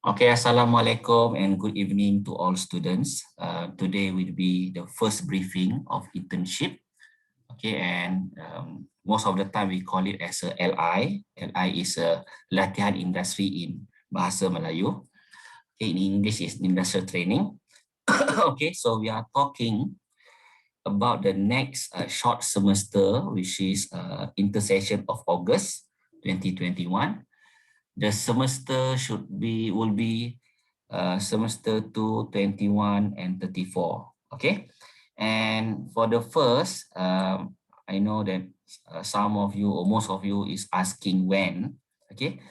Okay, Assalamualaikum and good evening to all students. Today will be the first briefing of internship. Okay, and most of the time we call it as a LI. LI is a latihan industri in Bahasa Melayu. Okay, in English is industrial training. Okay, so we are talking about the next short semester, which is intersession of August 2021. The semester will be semester 2, 21, and 34. Okay, and for the first, I know that some of you or most of you is asking when. Okay,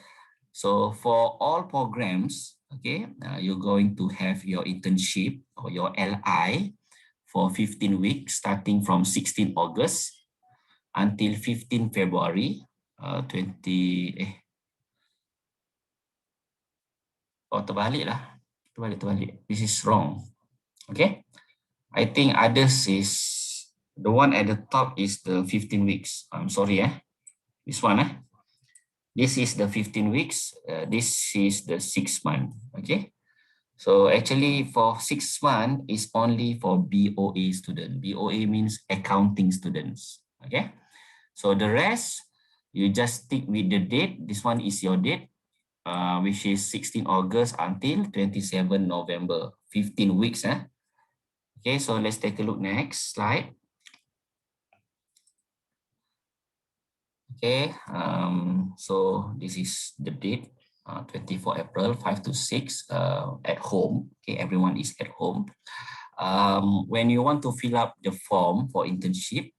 so for all programs, okay, you're going to have your internship or your LI for 15 weeks starting from 16 August until 15 February 20 Oh, terbalik lah. Terbalik. This is wrong. Okay. I think others is, the one at the top is the 15 weeks. I'm sorry. This one. This is the 15 weeks. This is the 6 month. Okay. So actually for 6 months is only for BOA student. BOA means accounting students. Okay. So the rest, you just stick with the date. This one is your date. Which is 16 August until 27 November, 15 weeks. Okay, so let's take a look next slide. Okay, so this is the date, 24 April, 5 to 6 at home. Okay, everyone is at home. When you want to fill up the form for internship,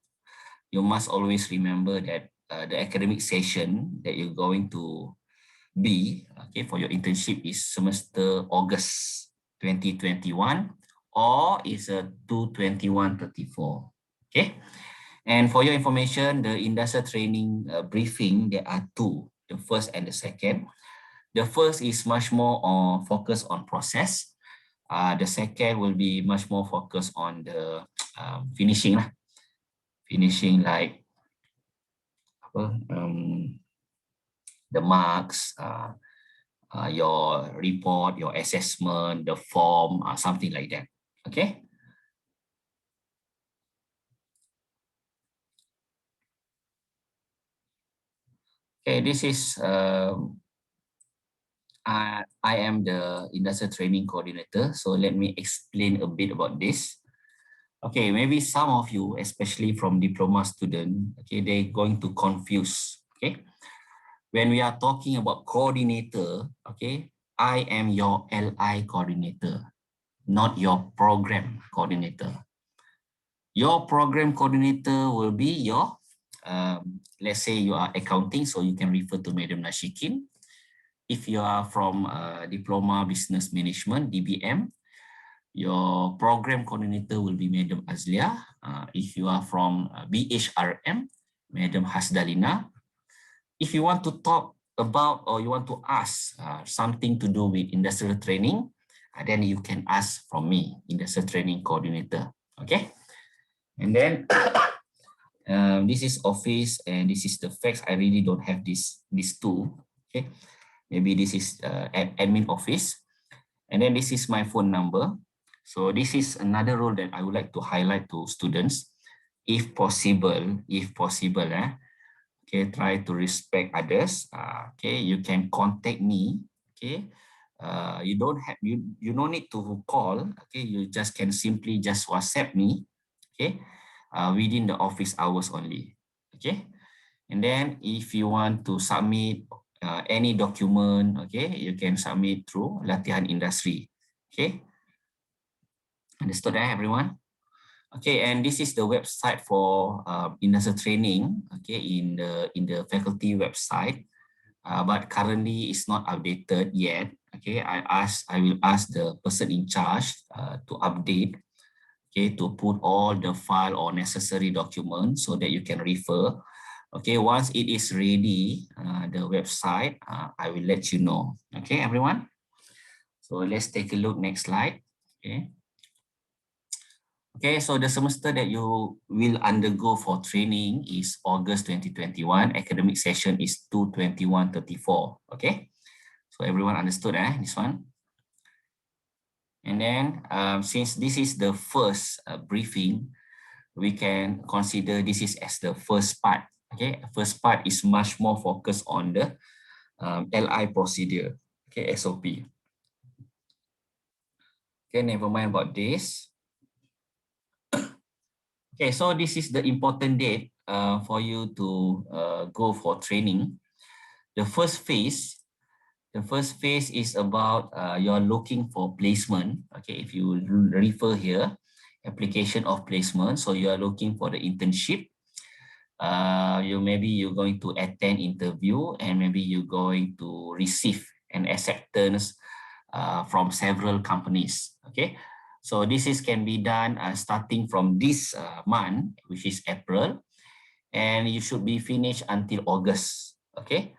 you must always remember that the academic session that you're going to B, okay, for your internship is semester August 2021 or is a 221-34. Okay. And for your information, the industrial training briefing, there are two, the first and the second. The first is much more focused on process. The second will be much more focused on the finishing like the marks, your report, your assessment, the form, something like that. Okay. Okay, this is, I am the industrial training coordinator. So let me explain a bit about this. Okay, maybe some of you, especially from diploma student, okay, they're going to confuse. Okay. When we are talking about coordinator, okay, I am your LI coordinator, not your program coordinator. Your program coordinator will be your, let's say you are accounting, so you can refer to Madam Nashikin. If you are from Diploma Business Management, DBM, your program coordinator will be Madam Azlia. If you are from BHRM, Madam Hasdalina. If you want to talk about or you want to ask something to do with industrial training, then you can ask from me, industrial training coordinator. Okay. And then this is office and this is the fax. I really don't have these two. Okay. Maybe this is admin office. And then this is my phone number. So this is another role that I would like to highlight to students. If possible, okay, try to respect others. Okay, you can contact me. Okay, you don't need to call. Okay, you just can simply just WhatsApp me. Okay, within the office hours only. Okay, and then if you want to submit any document, okay, you can submit through Latihan Industri. Okay, understood, everyone? Okay, and this is the website for industrial training. Okay, in the faculty website, but currently it's not updated yet. Okay, I will ask the person in charge to update. Okay, to put all the file or necessary documents so that you can refer. Okay, once it is ready, the website, I will let you know. Okay, everyone. So let's take a look next slide. Okay. Okay, so the semester that you will undergo for training is August 2021. Academic session is 221-34. Okay, So everyone understood this one? And then since this is the first briefing, we can consider this is as the first part. Okay, first part is much more focused on the LI procedure, okay, SOP. Okay, never mind about this. Okay, so this is the important date for you to go for training. The first phase is about you're looking for placement. Okay, if you refer here, application of placement. So you are looking for the internship. You're going to attend interview, and maybe you're going to receive an acceptance from several companies. Okay, so this can be done starting from this month, which is April, and you should be finished until August. Okay,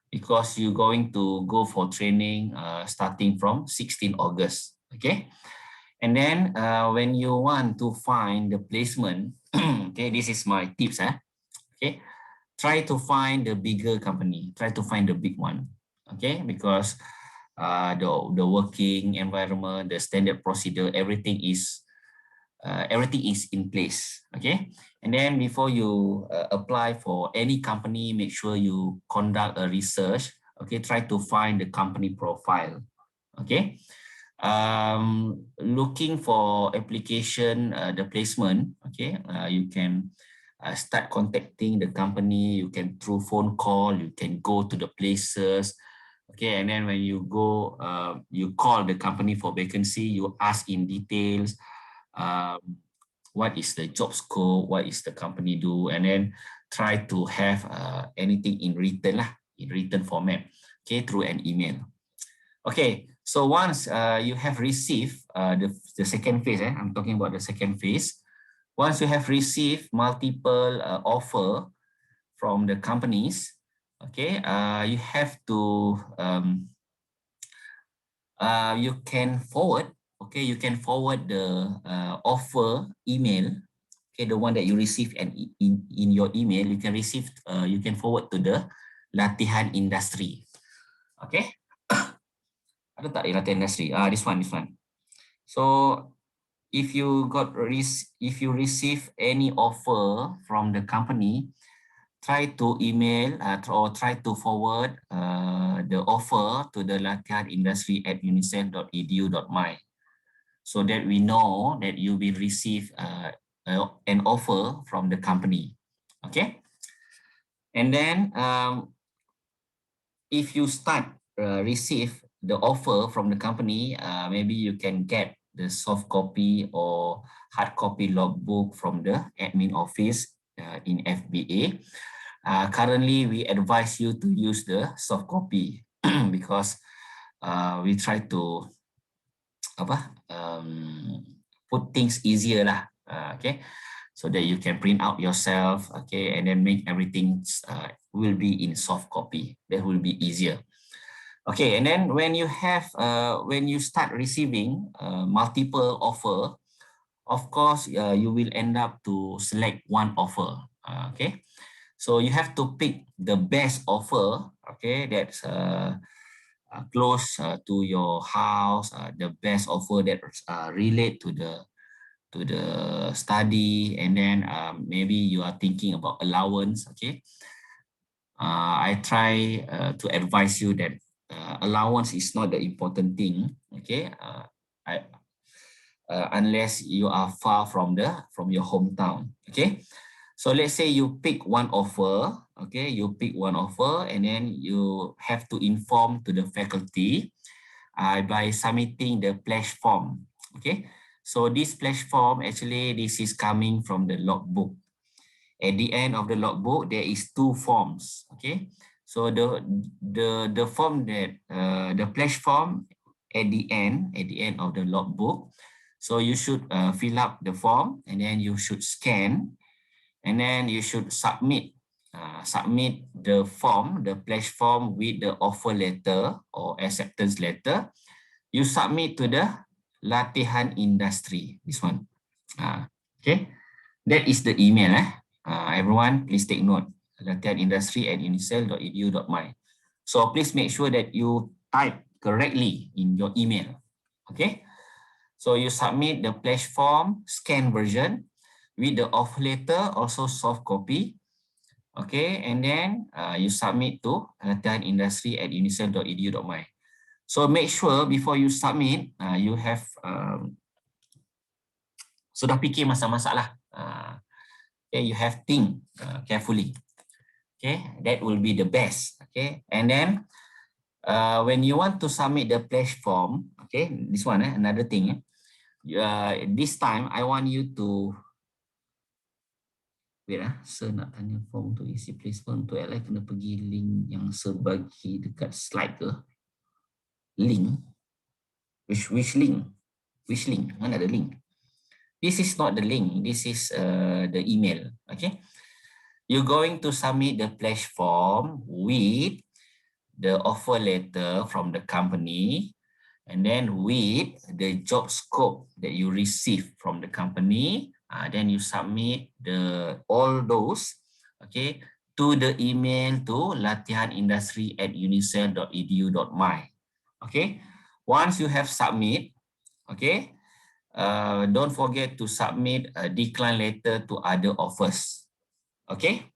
because you're going to go for training starting from 16 August. Okay, and then when you want to find the placement, okay, this is my tips. Okay, try to find the bigger company. Try to find the big one. Okay, because the working environment, the standard procedure, everything is in place. Okay, and then before you apply for any company, make sure you conduct a research. Okay, try to find the company profile. Okay, looking for application, the placement. Okay, you can start contacting the company. You can through phone call. You can go to the places. Okay, and then when you go, you call the company for vacancy. You ask in details. What is the job scope, what is the company do, and then try to have anything in written in written format, okay, through an email. Okay, so once you have received the second phase, I'm talking about the second phase. Once you have received multiple offer from the companies, okay, you have to you can forward. Okay, you can forward the offer email. Okay, the one that you receive, and in your email, you can receive. You can forward to the latihan industry. Okay, ada tak latihan industry? This one. So if you receive any offer from the company, try to email or try to forward the offer to the latihanindustry@unicef.edu.my, so that we know that you will receive an offer from the company. Okay, and then if you start receive the offer from the company, maybe you can get the soft copy or hard copy logbook from the admin office in FBA. Currently, we advise you to use the soft copy because we try to put things easier lah, okay, so that you can print out yourself, okay, and then make everything will be in soft copy. That will be easier. Okay, and then when you start receiving multiple offer, of course, you will end up to select one offer. Okay, so you have to pick the best offer. Okay, that's close to your house, the best offer that relate to the study, and then maybe you are thinking about allowance. Okay, I try to advise you that allowance is not the important thing. Okay, unless you are far from your hometown. Okay, so let's say you pick one offer. Okay, you pick one offer, and then you have to inform to the faculty by submitting the pledge form. Okay, so this pledge form, actually this is coming from the logbook. At the end of the logbook, there is two forms. Okay, so the form that the pledge form at the end of the logbook. So you should fill up the form, and then you should scan, and then you should submit the form, the pledge form, with the offer letter or acceptance letter. You submit to the latihan industry, this one. Okay, that is the email. Everyone, please take note, latihanindustry@unicef.edu.my. So please make sure that you type correctly in your email. Okay, so you submit the pledge form scanned version with the offer letter, also soft copy. Okay, and then you submit to latihanindustry@unicef.edu.my. So make sure before you submit, you have sudah fikir masa-masa lah. Okay, you have think carefully. Okay, that will be the best. Okay, and then when you want to submit the pledge form, okay, this one another thing. This time I want you to wait Sir nak tanya form tu isi placement tu kena pergi link yang sebagi dekat slide ke? Link? Which link? Which link? Mana ada link? This is not the link. This is the email. Okay. You're going to submit the pledge form with the offer letter from the company, and then with the job scope that you receive from the company. Then you submit all those, okay, to the email to latihanindustry@unicef.edu.my. Okay. Once you have submit, okay. Don't forget to submit a decline letter to other offers. Okay,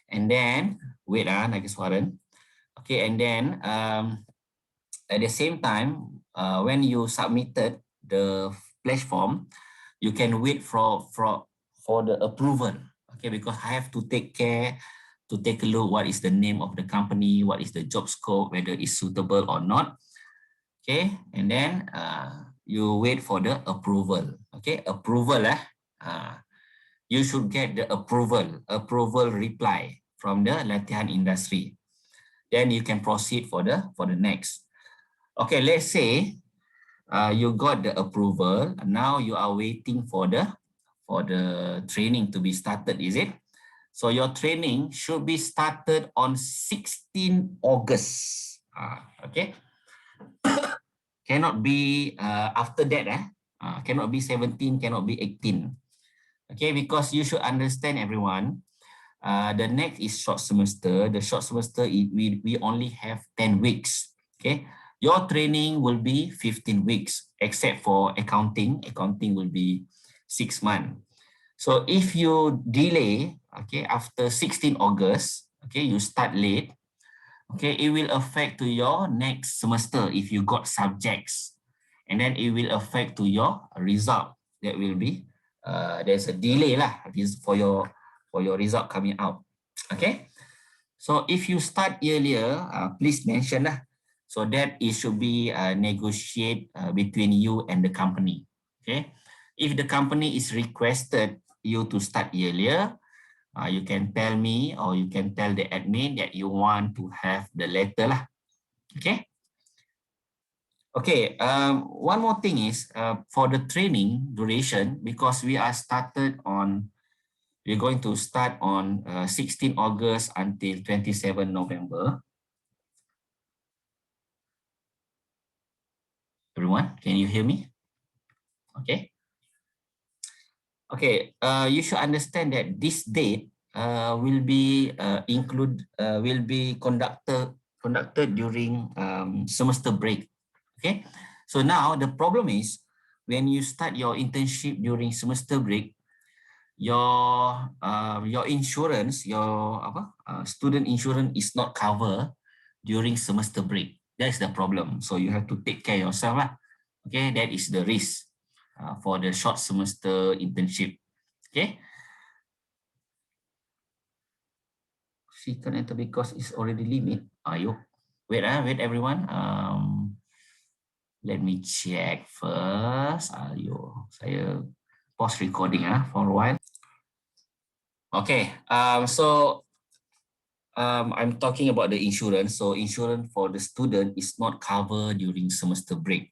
and then wait Nageswaran. Okay, and then at the same time, when you submitted the pledge form, you can wait for the approval. Okay, because I have to take care to take a look what is the name of the company, what is the job scope, whether it's suitable or not. Okay, and then you wait for the approval. Okay, approval you should get the approval reply from the latihan industry. Then you can proceed for the next. Okay, let's say you got the approval. Now you are waiting for the training to be started, is it? So your training should be started on 16 August. Okay. Cannot be after that. Cannot be 17, cannot be 18. Okay, because you should understand everyone. The next is short semester. The short semester, we only have 10 weeks. Okay, your training will be 15 weeks, except for accounting. Accounting will be 6 months. So if you delay, okay, after 16 August, okay, you start late, okay, it will affect to your next semester if you got subjects, and then it will affect to your result. That will be there's a delay lah for your result coming out. Okay, so if you start earlier, please mention lah, so that it should be negotiate between you and the company. Okay, if the company is requested you to start earlier, you can tell me or you can tell the admin that you want to have the letter lah. Okay. Okay, one more thing is for the training duration, because we're going to start on 16 August until 27 November. Everyone, can you hear me? Okay. Okay, you should understand that this date will be conducted during semester break. Okay, so now the problem is when you start your internship during semester break, your insurance, your student insurance is not covered during semester break. That's the problem. So you have to take care yourself lah. Okay, that is the risk for the short semester internship. Okay. She can enter because it's already limit. Wait everyone. Let me check first. Saya pause recording for a while. Okay. So I'm talking about the insurance. So insurance for the student is not covered during semester break.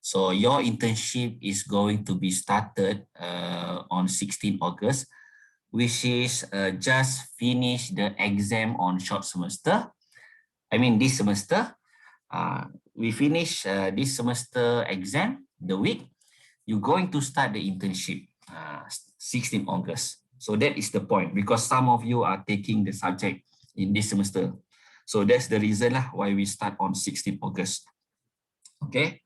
So your internship is going to be started on 16 August, which is just finish the exam on short semester. I mean this semester. We finish this semester exam, the week, you're going to start the internship 16 August. So that is the point, because some of you are taking the subject in this semester. So that's the reason lah why we start on 16 August. Okay.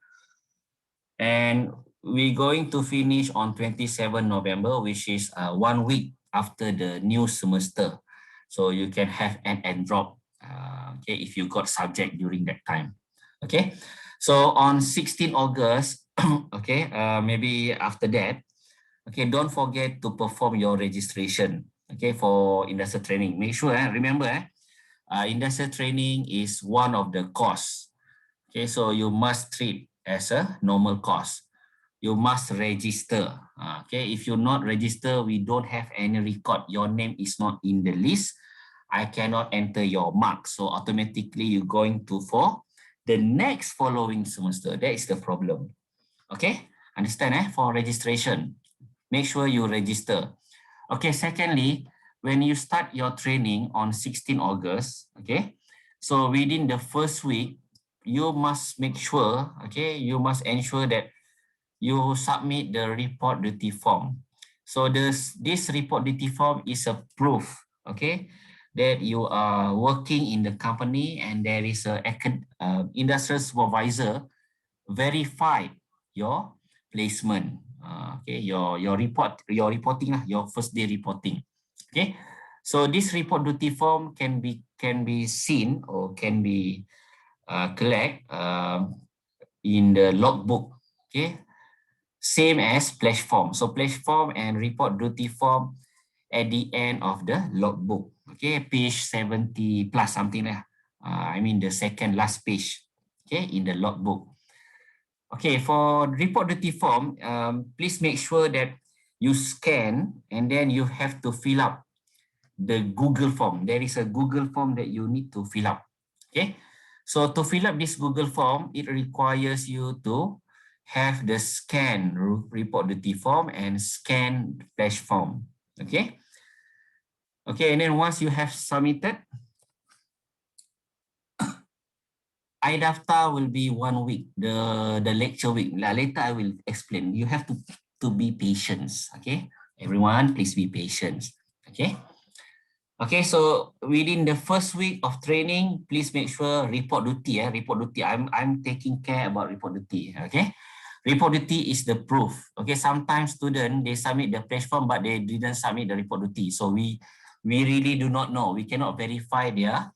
And we're going to finish on 27 November, which is 1 week after the new semester. So you can have and drop, okay, if you got subject during that time. Okay. So on 16 August, okay, maybe after that, okay, don't forget to perform your registration, okay, for industrial training. Make sure, remember, industrial training is one of the course. Okay, so you must treat as a normal course. You must register. Okay, if you're not register, we don't have any record. Your name is not in the list. I cannot enter your mark. So automatically you're going to for the next following semester. That is the problem. Okay, understand for registration. Make sure you register. Okay, secondly, when you start your training on 16 August, okay, so within the first week, you must make sure, okay, you must ensure that you submit the report duty form. So this report duty form is a proof, okay, that you are working in the company and there is a industrial supervisor verified your placement. Okay, your reporting lah, your first day reporting. Okay, so this report duty form can be seen or can be collect in the logbook. Okay, same as pledge form. So pledge form and report duty form at the end of the logbook. Okay, page 70 plus something lah. I mean the second last page. Okay, in the logbook. Okay, for report duty form, please make sure that you scan and then you have to fill up the Google form. There is a Google form that you need to fill up. Okay, so to fill up this Google form, it requires you to have the scan report duty form and scan pledge form. Okay, okay, and then once you have submitted, iDaftar will be 1 week, the lecture week. Later I will explain. You have to be patient. Okay, everyone, please be patient. Okay. Okay, so within the first week of training, please make sure report duty. Report duty. I'm taking care about report duty. Okay, report duty is the proof. Okay, sometimes students they submit the pledge form but they didn't submit the report duty. So we really do not know. We cannot verify their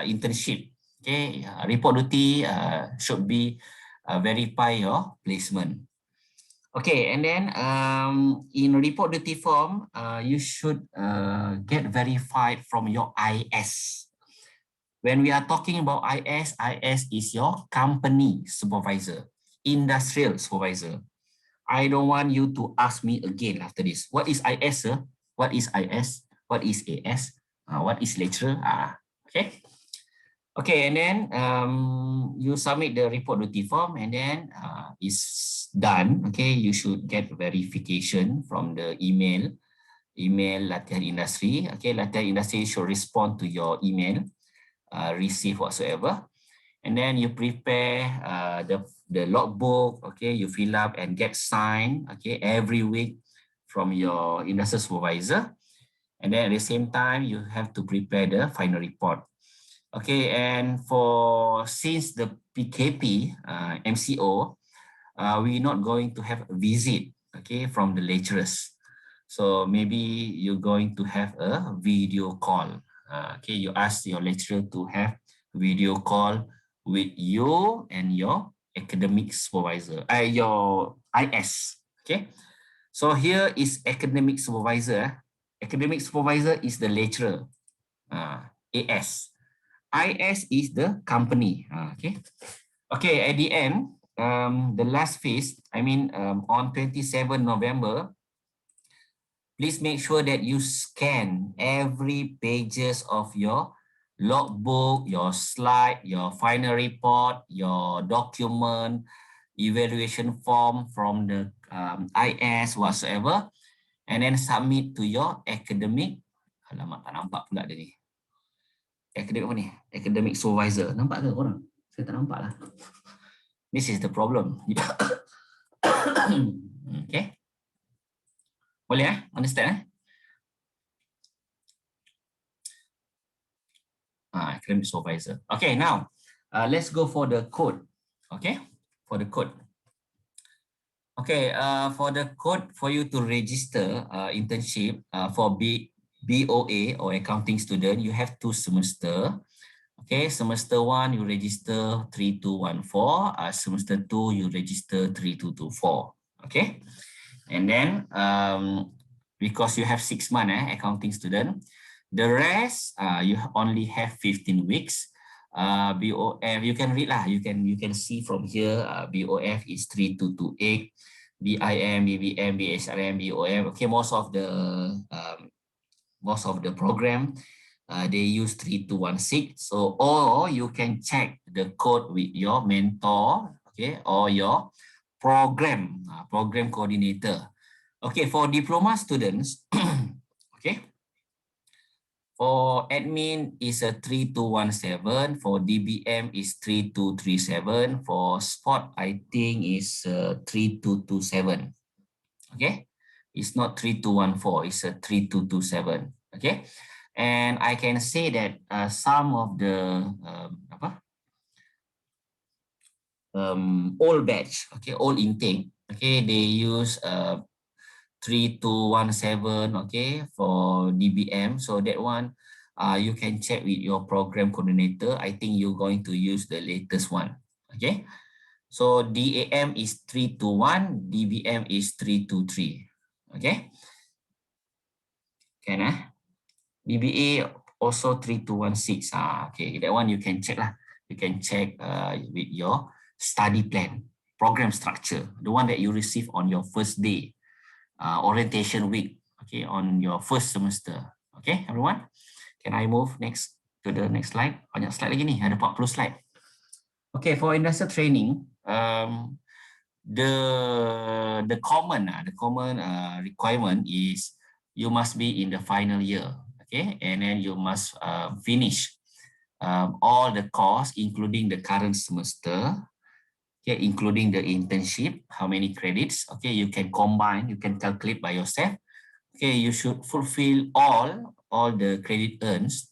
internship. Okay, report duty should be verify your placement. Okay, and then in report duty form, you should get verified from your IS. When we are talking about IS, IS is your company supervisor, industrial supervisor. I don't want you to ask me again after this. What is IS, sir? What is IS? What is AS? What is lecturer? Okay. Okay, and then you submit the report duty form and then it's done. Okay, you should get verification from the email Latihan Industri. Okay, Latihan Industri should respond to your email, receive whatsoever. And then you prepare the logbook, okay, you fill up and get signed, okay, every week from your industrial supervisor. And then at the same time, you have to prepare the final report. Okay, and since the PKP, MCO, we're not going to have a visit, okay, from the lecturers. So maybe you're going to have a video call. Okay, you ask your lecturer to have video call with you and your academic supervisor, your IS. Okay, so here is academic supervisor. Academic supervisor is the lecturer, AS. IS is the company. Okay. Okay, at the end, the last phase, I mean, on 27 November, please make sure that you scan every pages of your logbook, your slide, your final report, your document, evaluation form from the IS whatsoever, and then submit to your academic. Alamak, tak nampak pula dia ni. Academic apa ni? Academic supervisor. Nampak ke korang? Saya tak nampak lah. This is the problem. Okay. Boleh Understand Academic supervisor. Okay, now let's go for the code. Okay, for the code. Okay, for the code for you to register internship for BOA or accounting student, you have 2 semester. Okay, semester 1 you register 3214, semester 2 you register 3224. Okay, and then because you have 6 months accounting student, the rest you only have 15 weeks. BOF you can read lah. You can see from here. BOF is 3228. BIM, BBM, BHRM, BOM. Okay, most of the program they use 3216. So, or you can check the code with your mentor, okay, or your program coordinator. Okay, for diploma students, okay, for admin is a 3217, for DBM is 3237, for sport I think is 3227. Okay, it's not 3214, it's a 3227. Okay, and I can say that some of the old batch, okay, old intake, okay, they use 3217, okay, for DBM. So that one, you can check with your program coordinator. I think you're going to use the latest one, okay. So DAM is 321, DBM is 323, okay. Can BBA also 3216. Okay, that one you can check lah. You can check with your study plan, program structure, the one that you receive on your first day, orientation week, okay, on your first semester. Okay, everyone. Can I move next to the next slide? Banyak slide lagi ni, ada 40 slide. Okay, for industrial training, the common requirement is you must be in the final year, okay, and then you must finish all the course, including the current semester, okay, including the internship, how many credits, okay, you can combine, you can calculate by yourself. Okay, you should fulfill all the credit earns,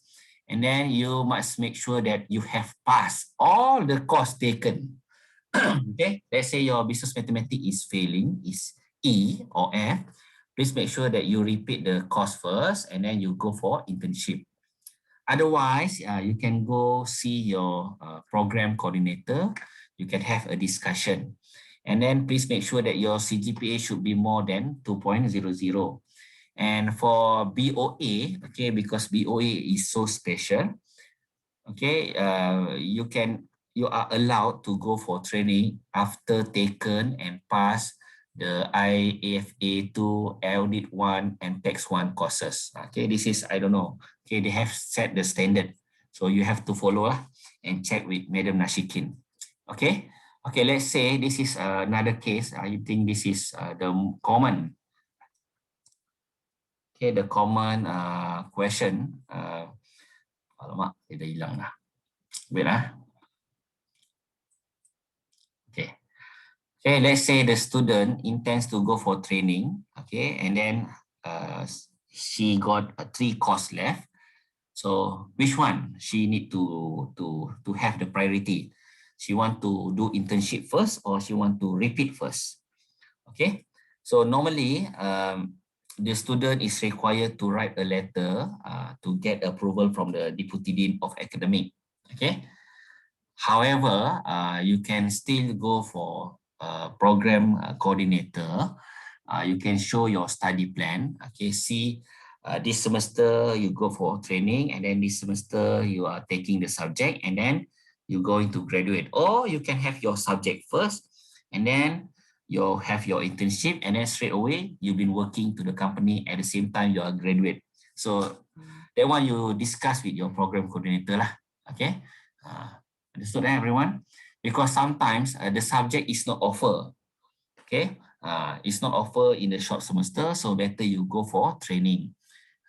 and then you must make sure that you have passed all the course taken. Okay, let's say your business mathematics is failing, is E or F. Please make sure that you repeat the course first, and then you go for internship. Otherwise, you can go see your program coordinator. You can have a discussion. And then please make sure that your CGPA should be more than 2.00. And for BOA, okay, because BOA is so special, okay, you are allowed to go for training after taken and pass the IAFA 2, Audit 1, and Tax 1 courses. Okay, this is, I don't know. Okay, they have set the standard. So you have to follow and check with Madam Nashikin. Okay, okay, let's say this is another case. I think this is the common. Okay, the common question. Alamak, dia dah hilang dah. Wait Okay. Okay, let's say the student intends to go for training. Okay, and then she got 3 course left. So which one she need to have the priority? She want to do internship first, or she want to repeat first? Okay, so normally the student is required to write a letter to get approval from the Deputy Dean of Academic. Okay. However, you can still go for program coordinator. You can show your study plan. Okay, see this semester you go for training, and then this semester you are taking the subject, and then you're going to graduate. Or you can have your subject first, and then you have your internship, and then straight away you've been working to the company at the same time you are graduate. So that one you discuss with your program coordinator lah. Okay, understood everyone? Because sometimes the subject is not offered. Okay, it's not offered in the short semester, so better you go for training.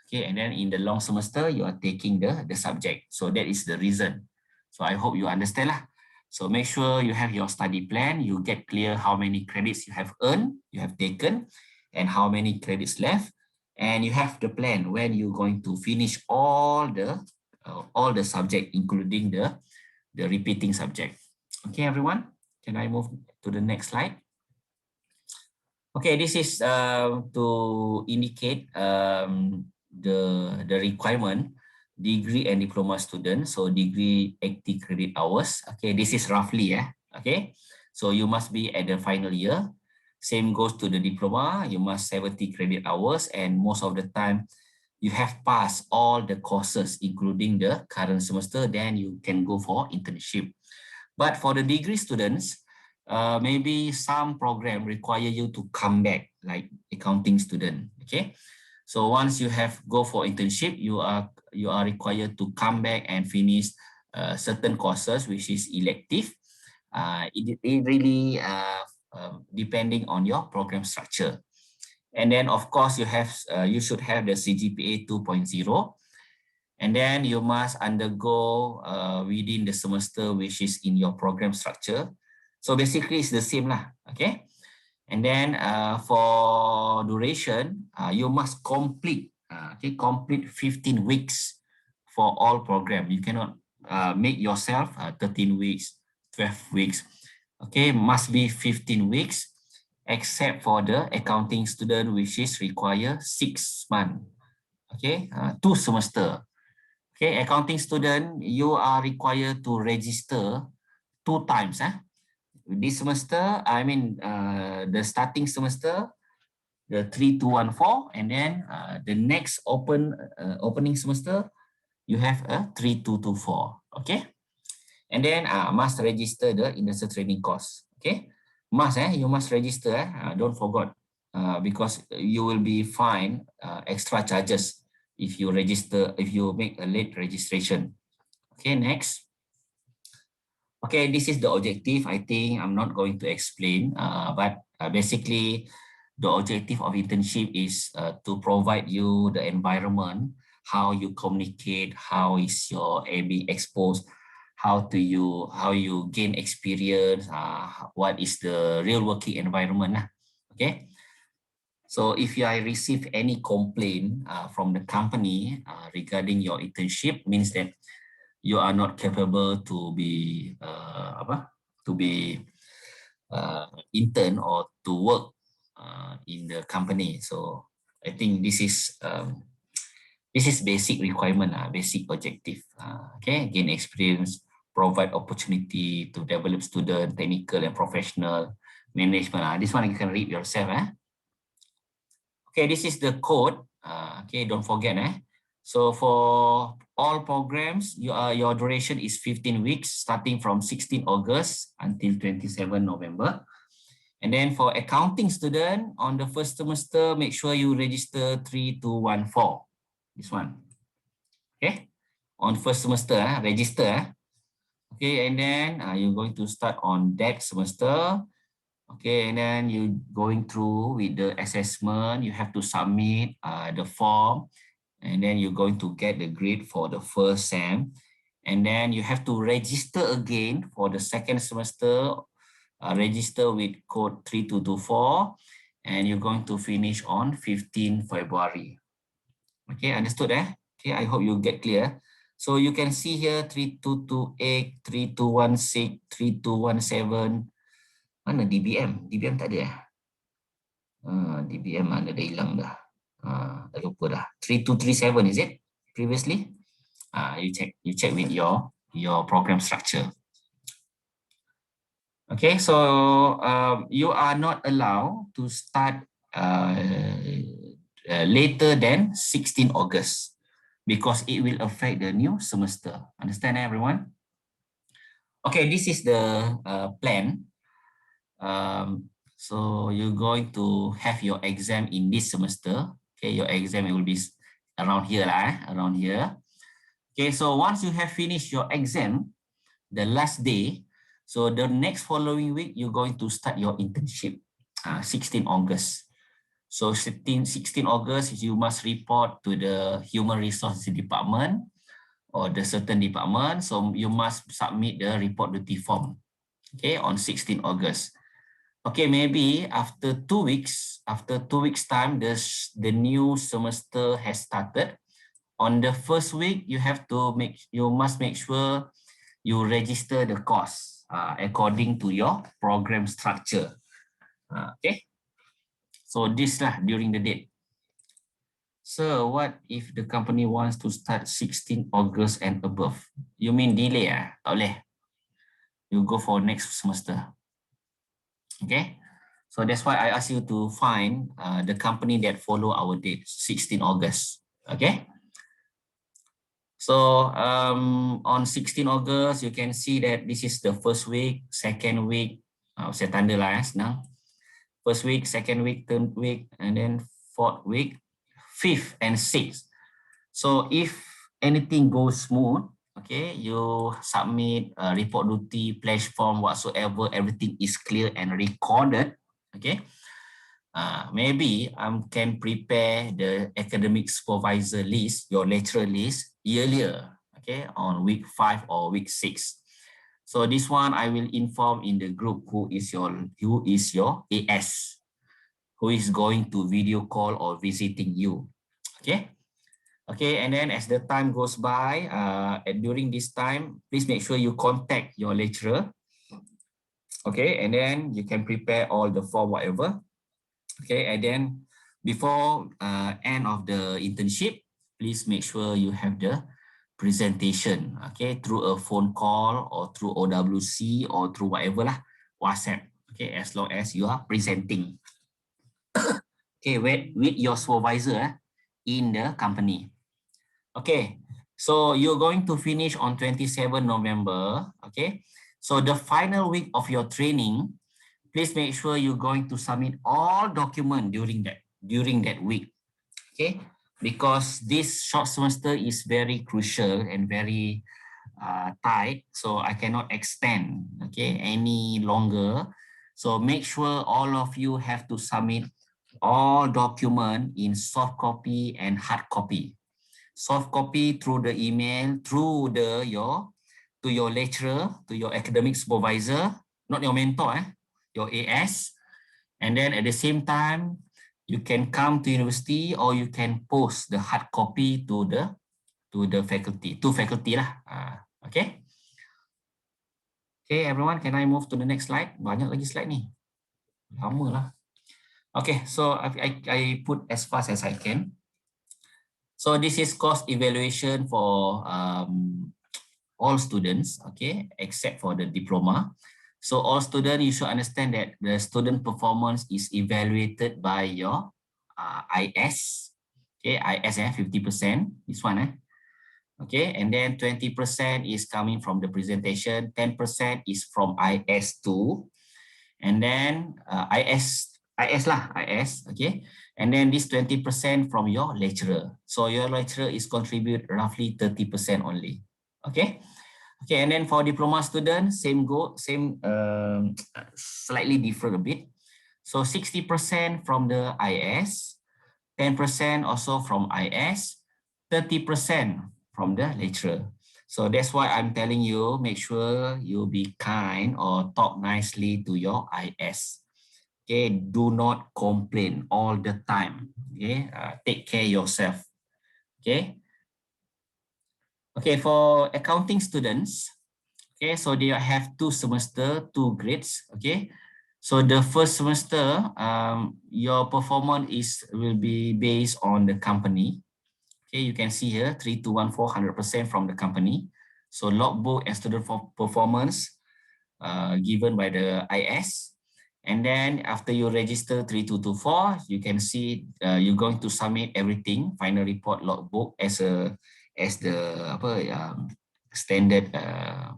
Okay, and then in the long semester you are taking the subject. So that is the reason. So I hope you understand lah. So make sure you have your study plan, you get clear how many credits you have earned, you have taken, and how many credits left. And you have the plan when you're going to finish all the all the subject, including the repeating subject. Okay, everyone, can I move to the next slide? Okay, this is to indicate the requirement, degree and diploma students. So degree 80 credit hours. Okay, this is roughly, okay. So you must be at the final year. Same goes to the diploma. You must 70 credit hours, and most of the time you have passed all the courses, including the current semester, then you can go for internship. But for the degree students, maybe some program require you to come back, like accounting student. Okay, so once you have go for internship, you are required to come back and finish certain courses, which is elective. It really depending on your program structure. And then of course you should have the CGPA 2.0. And then you must undergo within the semester, which is in your program structure. So basically it's the same lah, okay? And then for duration, you must complete 15 weeks for all program. You cannot make yourself 13 weeks, 12 weeks. Okay, must be 15 weeks, except for the accounting student, which is require 6 months. Okay, 2 semester. Okay, accounting student, you are required to register 2 times. This semester, I mean the starting semester, the 3214, and then the next opening semester, you have a 3224. Okay, and then must register the industrial training course. Okay, must you must register. Don't forget, because you will be fined extra charges if you make a late registration. Okay, next. Okay, this is the objective. I think I'm not going to explain, but basically the objective of internship is to provide you the environment, how you communicate, how is your AB exposed, how you gain experience, what is the real working environment. Okay. So if I receive any complaint from the company regarding your internship, means that you are not capable to be intern or to work in the company. So I think this is basic requirement, basic objective. Okay, gain experience, provide opportunity to develop student, technical and professional management. This one you can read yourself. Okay, this is the code. Okay, don't forget. So for all programs, your duration is 15 weeks, starting from 16 August until 27 November. And then for accounting student, on the first semester, make sure you register 3214. This one. Okay, on first semester, register. Okay, and then you're going to start on that semester. Okay, and then you going through with the assessment. You have to submit the form, and then you're going to get the grade for the first sem. And then you have to register again for the second semester. Register with code 3224, and you're going to finish on 15 February. Okay, understood? Okay, I hope you get clear. So you can see here 3228, 3216, 3217. Mana DBM? DBM tak ada DBM mana dah hilang dah. Dah lupa dah. 3237 is it? Previously? You check with your program structure. Okay, so you are not allowed to start later than 16 August because it will affect the new semester. Understand, everyone? Okay, this is the plan. So you're going to have your exam in this semester. Okay, your exam will be around here, around here. Okay, so once you have finished your exam, the last day, so the next following week, you're going to start your internship, 16 August. So 16 August, you must report to the Human Resources Department or the certain department. So you must submit the report duty form, okay, on 16 August. Okay, maybe after 2 weeks, time, the new semester has started. on the first week, you must make sure you register the course according to your program structure. Okay, so this lah during the date. So what if the company wants to start 16 August and above? You mean delay? Tak boleh. You go for next semester. Okay, so that's why I ask you to find the company that follow our date, 16 August. Okay. So on 16 August, you can see that this is the first week, second week. Saya tanda lah senang. First week, second week, third week, and then fourth week, fifth and sixth. So if anything goes smooth, okay, you submit a report duty, pledge form, whatsoever, everything is clear and recorded, okay. Maybe I can prepare the academic supervisor list, your lecturer list earlier, okay, on week 5 or week 6. So this one I will inform in the group who is your AS, who is going to video call or visiting you, okay. Okay, and then as the time goes by, during this time, please make sure you contact your lecturer, okay, and then you can prepare all the form, whatever. Okay, and then before end of the internship, please make sure you have the presentation, okay, through a phone call or through OWC or through whatever lah, WhatsApp, okay, as long as you are presenting. Okay, with your supervisor in the company. Okay, so you're going to finish on 27 November, okay, so the final week of your training, please make sure you're going to submit all documents during that week, okay? Because this short semester is very crucial and very tight, so I cannot extend, okay, any longer. So make sure all of you have to submit all documents in soft copy and hard copy. Soft copy through the email, through to your lecturer, to your academic supervisor, not your mentor, your AS, and then at the same time, you can come to university or you can post the hard copy to the faculty lah. Okay. Okay, everyone, can I move to the next slide? Banyak lagi slide ni. Lama lah. Okay, so I put as fast as I can. So this is course evaluation for all students, okay, except for the diploma. So all students, you should understand that the student performance is evaluated by your IS, okay, IS 50%, this one, okay, and then 20% is coming from the presentation, 10% is from IS2, and then IS, okay, and then this 20% from your lecturer. So your lecturer is contribute roughly 30% only, okay. Okay, and then for diploma students, same goal, slightly different a bit. So 60% from the IS, 10% also from IS, 30% from the lecturer. So that's why I'm telling you, make sure you be kind or talk nicely to your IS. Okay, do not complain all the time. Okay, take care yourself. Okay. Okay, for accounting students, okay, so they have 2 semester, 2 grades, okay. So the first semester, your performance will be based on the company. Okay, you can see here, 3214, 100% from the company. So logbook and student performance given by the IS. And then after you register 3224, you can see you're going to submit everything, final report, logbook as the standard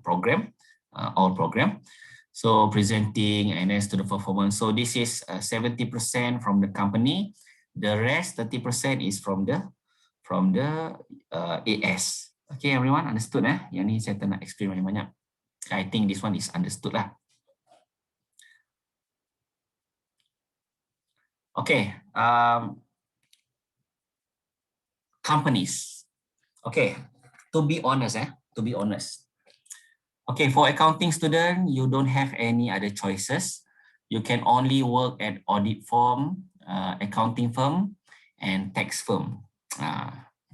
program, all program. So presenting and then student performance. So this is 70% from the company. The rest 30% is from the AS. Okay, everyone understood? Yang ni saya nak explain banyak-banyak. I think this one is understood lah. Okay, companies. Okay, to be honest, okay, for accounting student, you don't have any other choices. You can only work at audit firm, accounting firm, and tax firm.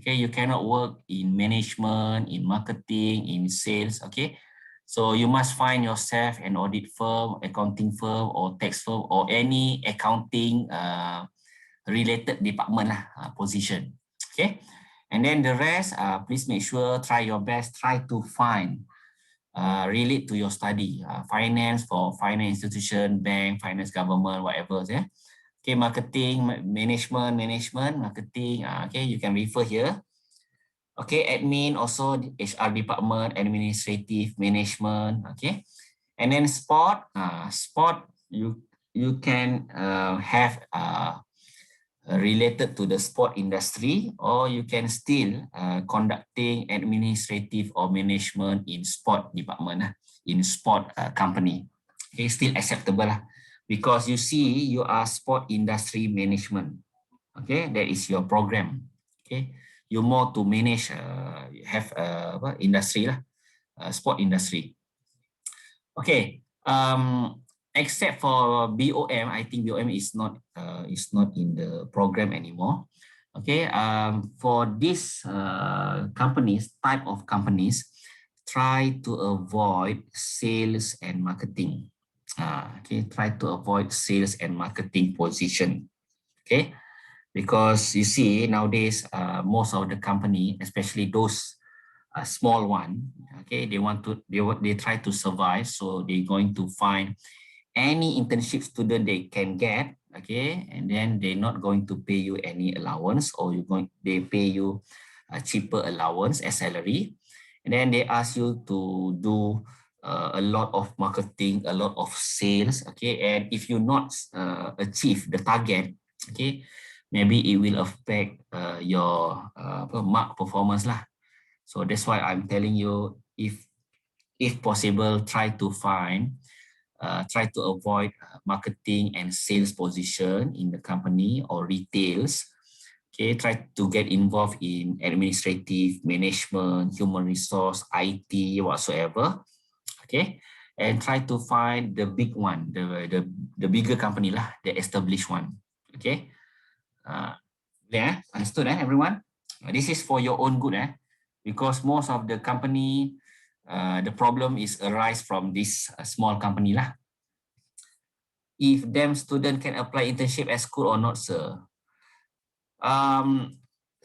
Okay, you cannot work in management, in marketing, in sales. Okay, so you must find yourself an audit firm, accounting firm, or tax firm, or any accounting related department lah, position. Okay, and then the rest, please make sure, try your best, try to find relate to your study, finance for finance institution, bank, finance, government, whatever. Yeah. Okay, marketing, management, marketing. Okay, you can refer here. Okay, admin also HR department, administrative, management. Okay, and then sport. Sport you can have related to the sport industry, or you can still conducting administrative or management in sport department, in sport company. Okay, still acceptable because you see you are sport industry management. Okay, that is your program. Okay, you more to manage have industry lah, sport industry. Okay, except for BOM, I think BOM is not in the program anymore. Okay, for this type of companies, try to avoid sales and marketing. Okay, try to avoid sales and marketing position. Okay, because you see nowadays most of the company, especially those small one, okay, they try to survive, so they're going to find any internship student they can get, okay, and then they're not going to pay you any allowance, or they pay you a cheaper allowance as salary, and then they ask you to do a lot of marketing, a lot of sales, okay, and if you not achieve the target, okay, maybe it will affect your mark performance lah. So that's why I'm telling you, if possible, try to avoid marketing and sales position in the company or retails. Okay, try to get involved in administrative, management, human resource, IT, whatsoever. Okay, and try to find the big one, the bigger company lah, the established one. Okay, there, understood, everyone? This is for your own good, because most of the company, the problem is arise from this small company lah. If them student can apply internship at school or not, sir?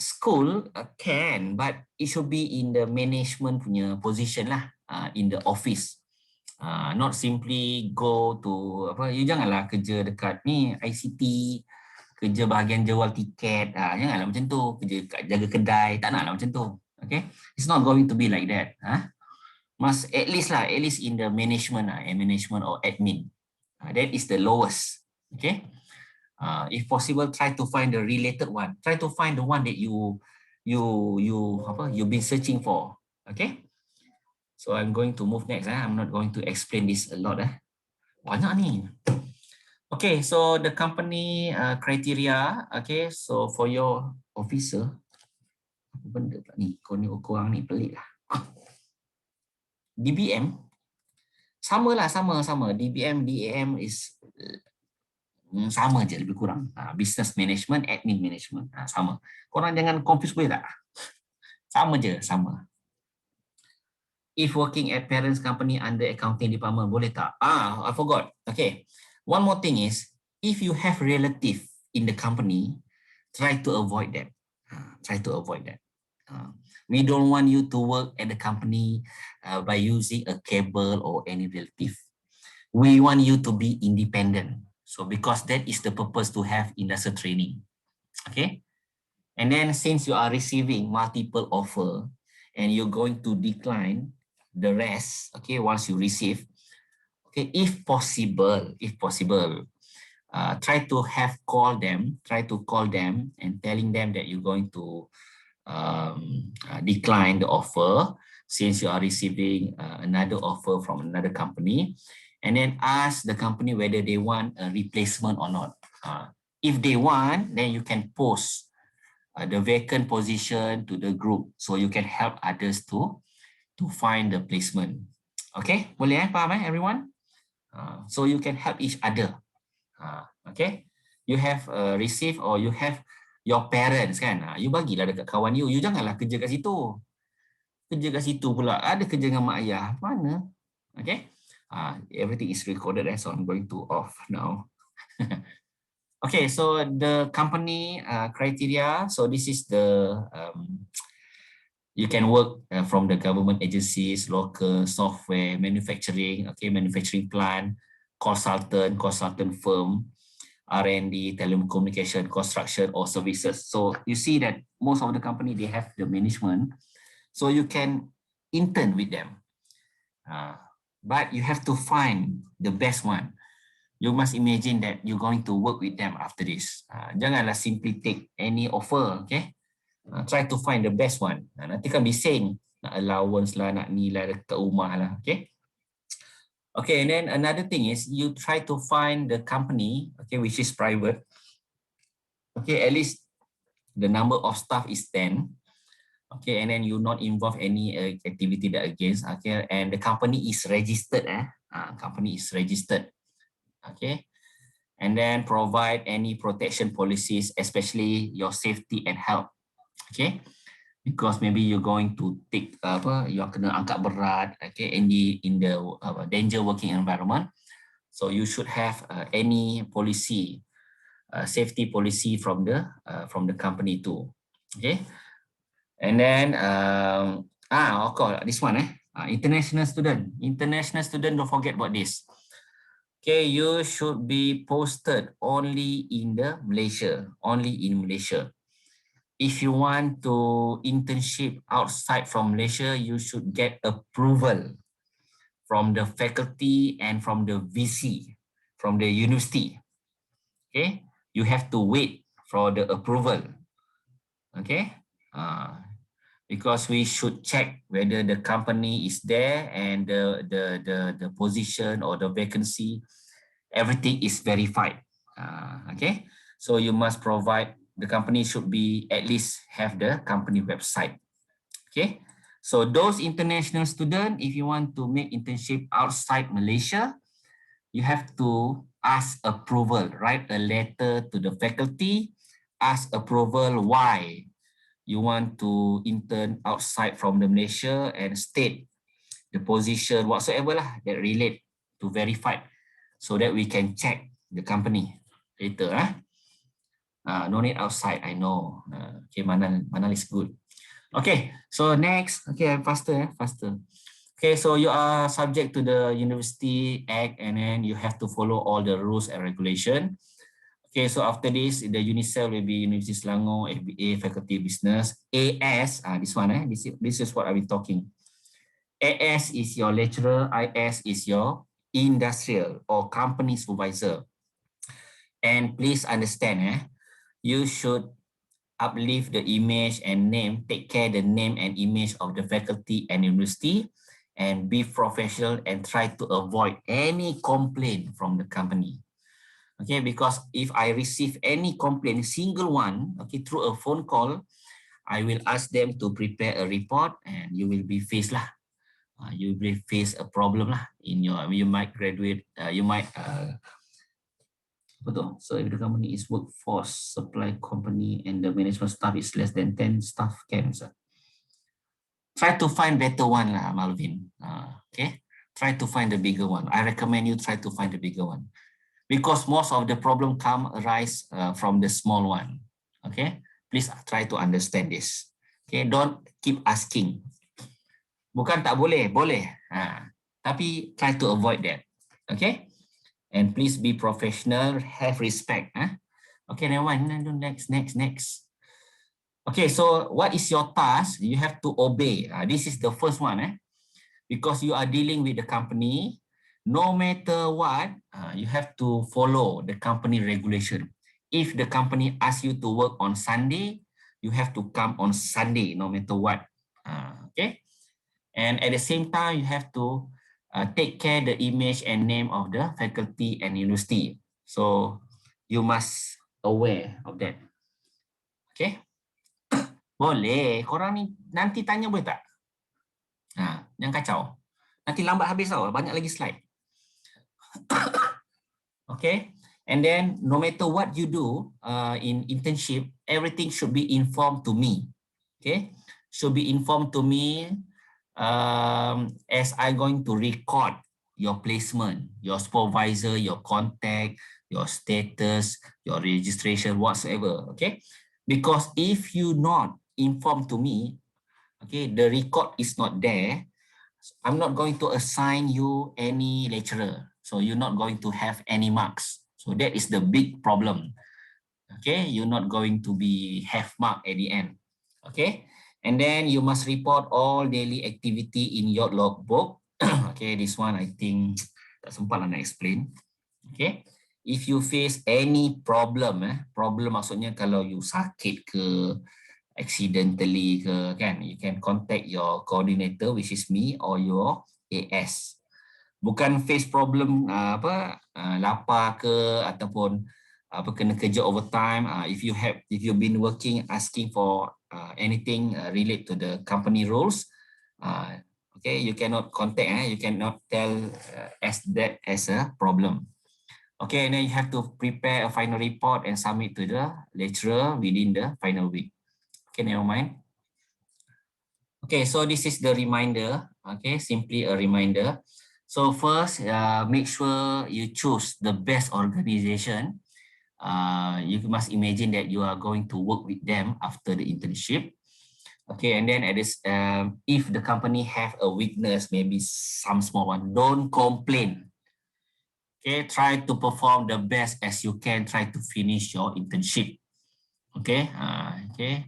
School can, but it should be in the management punya position lah, in the office. Not simply go to you janganlah kerja dekat ni ICT, kerja bahagian jual tiket, janganlah macam tu, kerja jaga kedai, tak naklah macam tu. Okay, it's not going to be like that. Must at least in the management, management or admin. That is the lowest. Okay, if possible, try to find the related one. Try to find the one that you've been searching for. Okay, so I'm going to move next. I'm not going to explain this a lot. Banyak ni. Okay, so the company criteria. Okay, so for your officer, apa benda pula ni? Korang ni pelik lah. DBM, sama. DBM, DAM is sama je, lebih kurang. Business management, admin management, sama. Korang jangan confuse boleh tak? Sama. If working at parents company under accounting department, boleh tak? I forgot. Okay. One more thing is, if you have relative in the company, try to avoid that. We don't want you to work at the company by using a cable or any relative. We want you to be independent. So because that is the purpose to have industrial training. Okay. And then since you are receiving multiple offer and you're going to decline the rest, okay, once you receive, okay, if possible, try to call them and telling them that you're going to decline the offer since you are receiving another offer from another company, and then ask the company whether they want a replacement or not. If they want, then you can post the vacant position to the group so you can help others to find the placement. Okay, boleh faham everyone? So you can help each other. Okay, you have received or you have your parents kan, you bagilah dekat kawan you janganlah kerja kat situ. Kerja kat situ pula, ada kerja dengan mak ayah, mana? Okay, everything is recorded, so I'm going to off now. Okay, so the company criteria, so this is the, you can work from the government agencies, local, software, manufacturing, okay, manufacturing plant, consultant firm, R&D, telecommunication, construction, or services. So you see that most of the company, they have the management, so you can intern with them. But you have to find the best one. You must imagine that you're going to work with them after this. Janganlah simply take any offer, okay? Try to find the best one. Nanti kan bising, nak allowance lah, nak ni lah, dekat rumah lah, okay? Okay, and then another thing is you try to find the company, okay, which is private. Okay, at least the number of staff is 10. Okay, and then you not involve any activity that against, okay, and the company is registered, company is registered, okay, and then provide any protection policies, especially your safety and health, okay, because maybe you're going to take you kena angkat berat, okay, in the danger working environment, so you should have any policy, safety policy from the company too, okay. And then, of course, this one, international student. International student, don't forget about this. Okay, you should be posted only in Malaysia, only in Malaysia. If you want to internship outside from Malaysia, you should get approval from the faculty and from the VC, from the university. Okay, you have to wait for the approval. Okay. Because we should check whether the company is there and the position or the vacancy, everything is verified. Okay, so you must provide, the company should be at least have the company website. Okay, so those international students, if you want to make internship outside Malaysia, you have to ask approval, write a letter to the faculty, ask approval why you want to intern outside from the Malaysia, and state the position whatsoever lah that relate to verify, so that we can check the company later. No need outside, I know. Okay, Manal is good. Okay, so next, okay, faster. Okay, so you are subject to the University Act, and then you have to follow all the rules and regulation. Okay, so after this, the UNICEF will be University Selangor, FBA, Faculty of Business. AS, this one, this is what I've been talking. AS is your lecturer, IS is your industrial or company supervisor. And please understand, you should uplift the image and name, take care the name and image of the faculty and university, and be professional and try to avoid any complaint from the company. Okay, because if I receive any complaint, single one, okay, through a phone call, I will ask them to prepare a report, and you will be faced lah. You will face a problem lah in your, you might graduate, you might, so if the company is workforce supply company and the management staff is less than 10 staff, try to find better one lah, Malvin. Okay, try to find the bigger one. I recommend you try to find the bigger one, because most of the problem arise from the small one. Okay, please try to understand this. Okay, don't keep asking. Bukan tak boleh, boleh. Tapi try to avoid that. Okay, and please be professional, have respect. Okay, never mind. Next. Okay, so what is your task? You have to obey. This is the first one. Because you are dealing with the company. No matter what, you have to follow the company regulation. If the company asks you to work on Sunday, you have to come on Sunday, no matter what. Okay. And at the same time, you have to take care the image and name of the faculty and university. So you must aware of that. Okay. Boleh. Korang ni nanti tanya boleh tak? Jangan kacau. Nanti lambat habis tau. Banyak lagi slide. Okay, And then no matter what you do in internship, everything should be informed to me. Okay, should be informed to me as I'm going to record your placement, your supervisor, your contact, your status, your registration, whatsoever. Okay, because if you not inform to me, okay, the record is not there, I'm not going to assign you any lecturer. So you're not going to have any marks. So that is the big problem. Okay, you're not going to be have mark at the end. Okay, and then you must report all daily activity in your logbook. Okay, this one I think tak sempat lah nak explain. Okay, if you face any problem, problem maksudnya kalau you sakit ke, accidentally ke, kan, you can contact your coordinator, which is me, or your AS. Bukan face problem lapar ke ataupun kena kerja overtime. If you've been working asking for anything relate to the company rules, okay, you cannot contact, you cannot tell as that as a problem. Okay, and then you have to prepare a final report and submit to the lecturer within the final week. Okay, never mind. Okay, so this is the reminder. Okay, simply a reminder. So first, make sure you choose the best organization. You must imagine that you are going to work with them after the internship. Okay, and then at this, if the company have a weakness, maybe some small one, don't complain. Okay, try to perform the best as you can. Try to finish your internship. Okay, okay.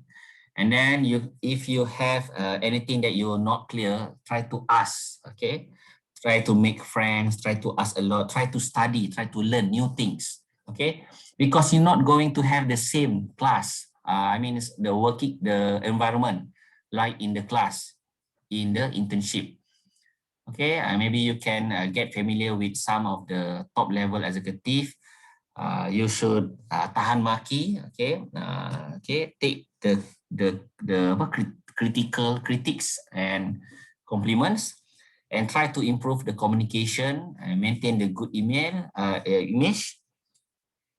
And then if you have anything that you're not clear, try to ask, okay? Try to make friends, try to ask a lot, try to study, try to learn new things, okay? Because you're not going to have the same class. I mean, the environment like in the class, in the internship. Okay, maybe you can get familiar with some of the top level executive. You should tahan maki, okay? Okay, take the critics and compliments, and try to improve the communication and maintain the good image.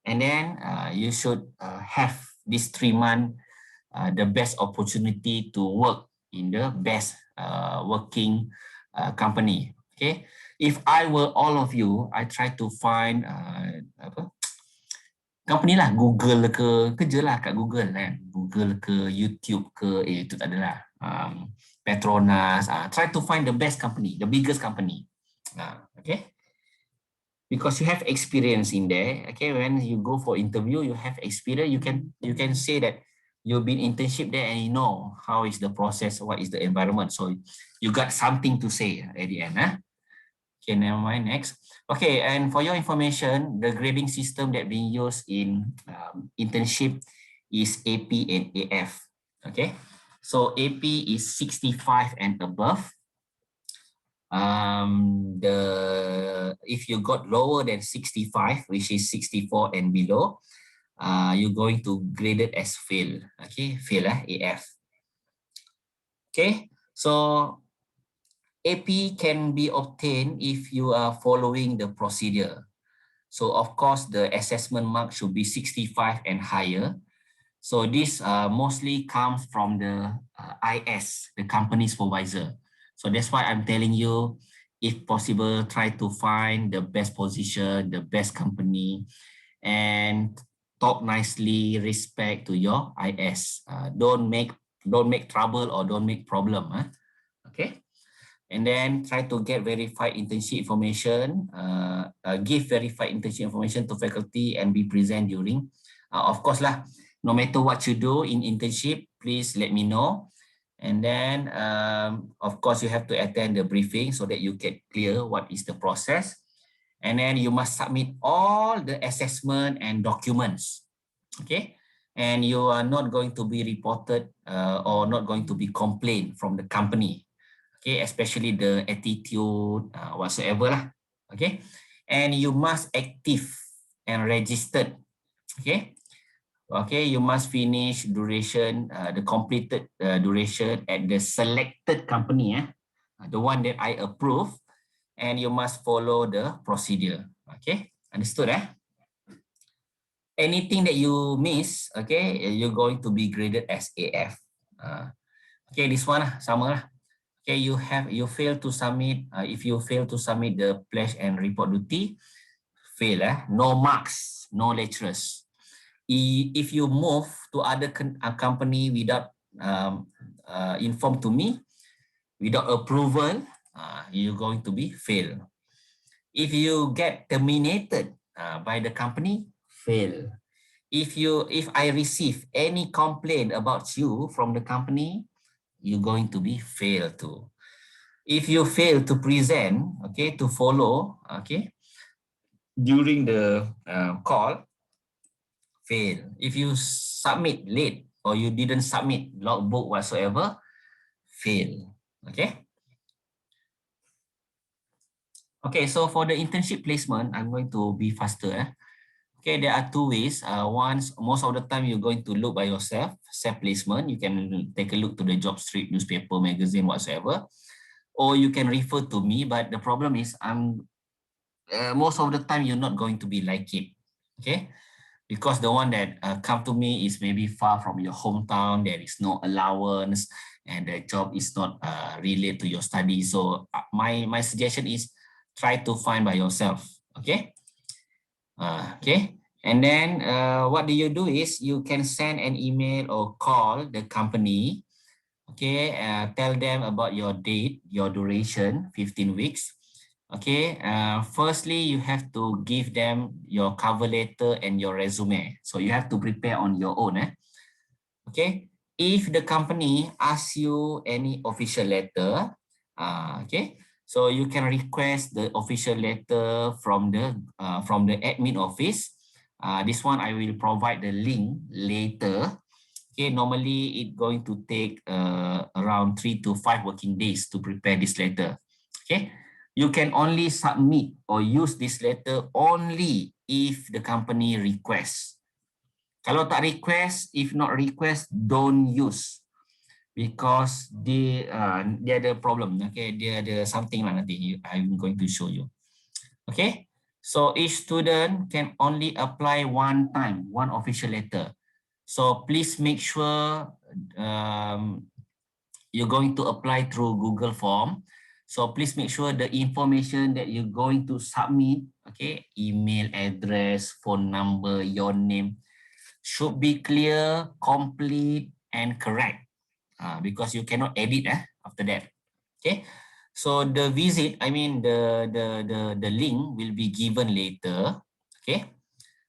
And then you should have this 3 months the best opportunity to work in the best working company. Okay, if I were all of you, I try to find company lah, Google ke, kerja lah kat Google kan, Google ke, YouTube ke, itu tak adalah, Petronas, try to find the best company, the biggest company, okay, because you have experience in there, okay, when you go for interview, you have experience, you can say that you've been internship there and you know how is the process, what is the environment, so you got something to say at the end. Okay, never mind, next. Okay, and for your information, the grading system that being used in internship is AP and AF. Okay, so AP is 65 and above. If you got lower than 65, which is 64 and below, you're going to grade it as fail. Okay, fail, AF. Okay, so AP can be obtained if you are following the procedure. So of course, the assessment mark should be 65 and higher. So this mostly comes from the IS, the company supervisor. So that's why I'm telling you, if possible, try to find the best position, the best company, and talk nicely, respect to your IS. Don't make trouble or don't make problem. Okay. And then try to get verified internship information, give verified internship information to faculty and be present during. Of course lah, no matter what you do in internship, please let me know. And then, of course, you have to attend the briefing so that you get clear what is the process. And then you must submit all the assessment and documents, okay? And you are not going to be reported or not going to be complained from the company. Okay, especially the attitude, whatsoever lah. Okay, and you must active and registered. Okay, okay, you must finish duration, the completed duration at the selected company, the one that I approve, and you must follow the procedure. Okay, understood? Anything that you miss, okay, you're going to be graded as AF. Okay, this one sama lah. Okay, you fail to submit. If you fail to submit the pledge and report duty, fail. No marks, no lecturers. If you move to other company without inform to me, without approval, you're going to be fail. If you get terminated by the company, fail. If I receive any complaint about you from the company, you're going to be fail too. If you fail to present, okay, to follow, okay, during the call, fail. If you submit late or you didn't submit logbook whatsoever, fail. Okay. Okay, so for the internship placement, I'm going to be faster. Okay, there are two ways. Most of the time you're going to look by yourself, self-placement. You can take a look to the job street, newspaper, magazine, whatsoever. Or you can refer to me, but the problem is most of the time you're not going to be like it. Okay, because the one that come to me is maybe far from your hometown, there is no allowance, and the job is not related to your study. So my suggestion is try to find by yourself. Okay. Okay. And then what do you do is you can send an email or call the company. Okay. Tell them about your date, your duration, 15 weeks. Okay. Firstly, you have to give them your cover letter and your resume. So you have to prepare on your own. Okay. If the company asks you any official letter, okay, so you can request the official letter from the admin office. This one I will provide the link later. Okay, normally it's going to take around 3 to 5 working days to prepare this letter. Okay, you can only submit or use this letter only if the company requests. Kalau tak request, if not request, don't use. Because dia ada problem, okay, dia ada something lah nanti I'm going to show you. Okay, so each student can only apply one time, one official letter. So please make sure you're going to apply through Google Form. So please make sure the information that you're going to submit, okay, email address, phone number, your name, should be clear, complete, and correct. Because you cannot edit after that. Okay. So the visit, I mean the link will be given later. Okay.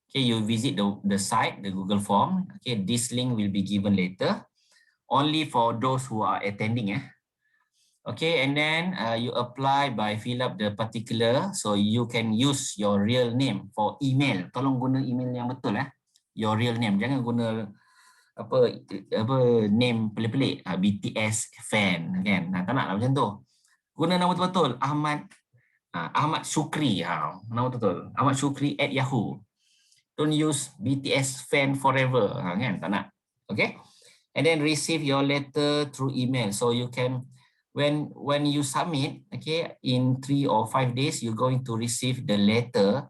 Okay, you visit the site, the Google Form. Okay, this link will be given later. Only for those who are attending. Okay, and then you apply by fill up the particular. So you can use your real name for email. Tolong guna email yang betul your real name. Jangan guna apa name pelik-pelik, BTS fan kan. Tak nak lah macam tu. Guna nama betul-betul Ahmad Syukri, nama betul Ahmad Syukri @Yahoo. Don't use BTS fan forever kan, tak nak. Okay, and then receive your letter through email. So you can when you submit, okay, in 3 or 5 days you're going to receive the letter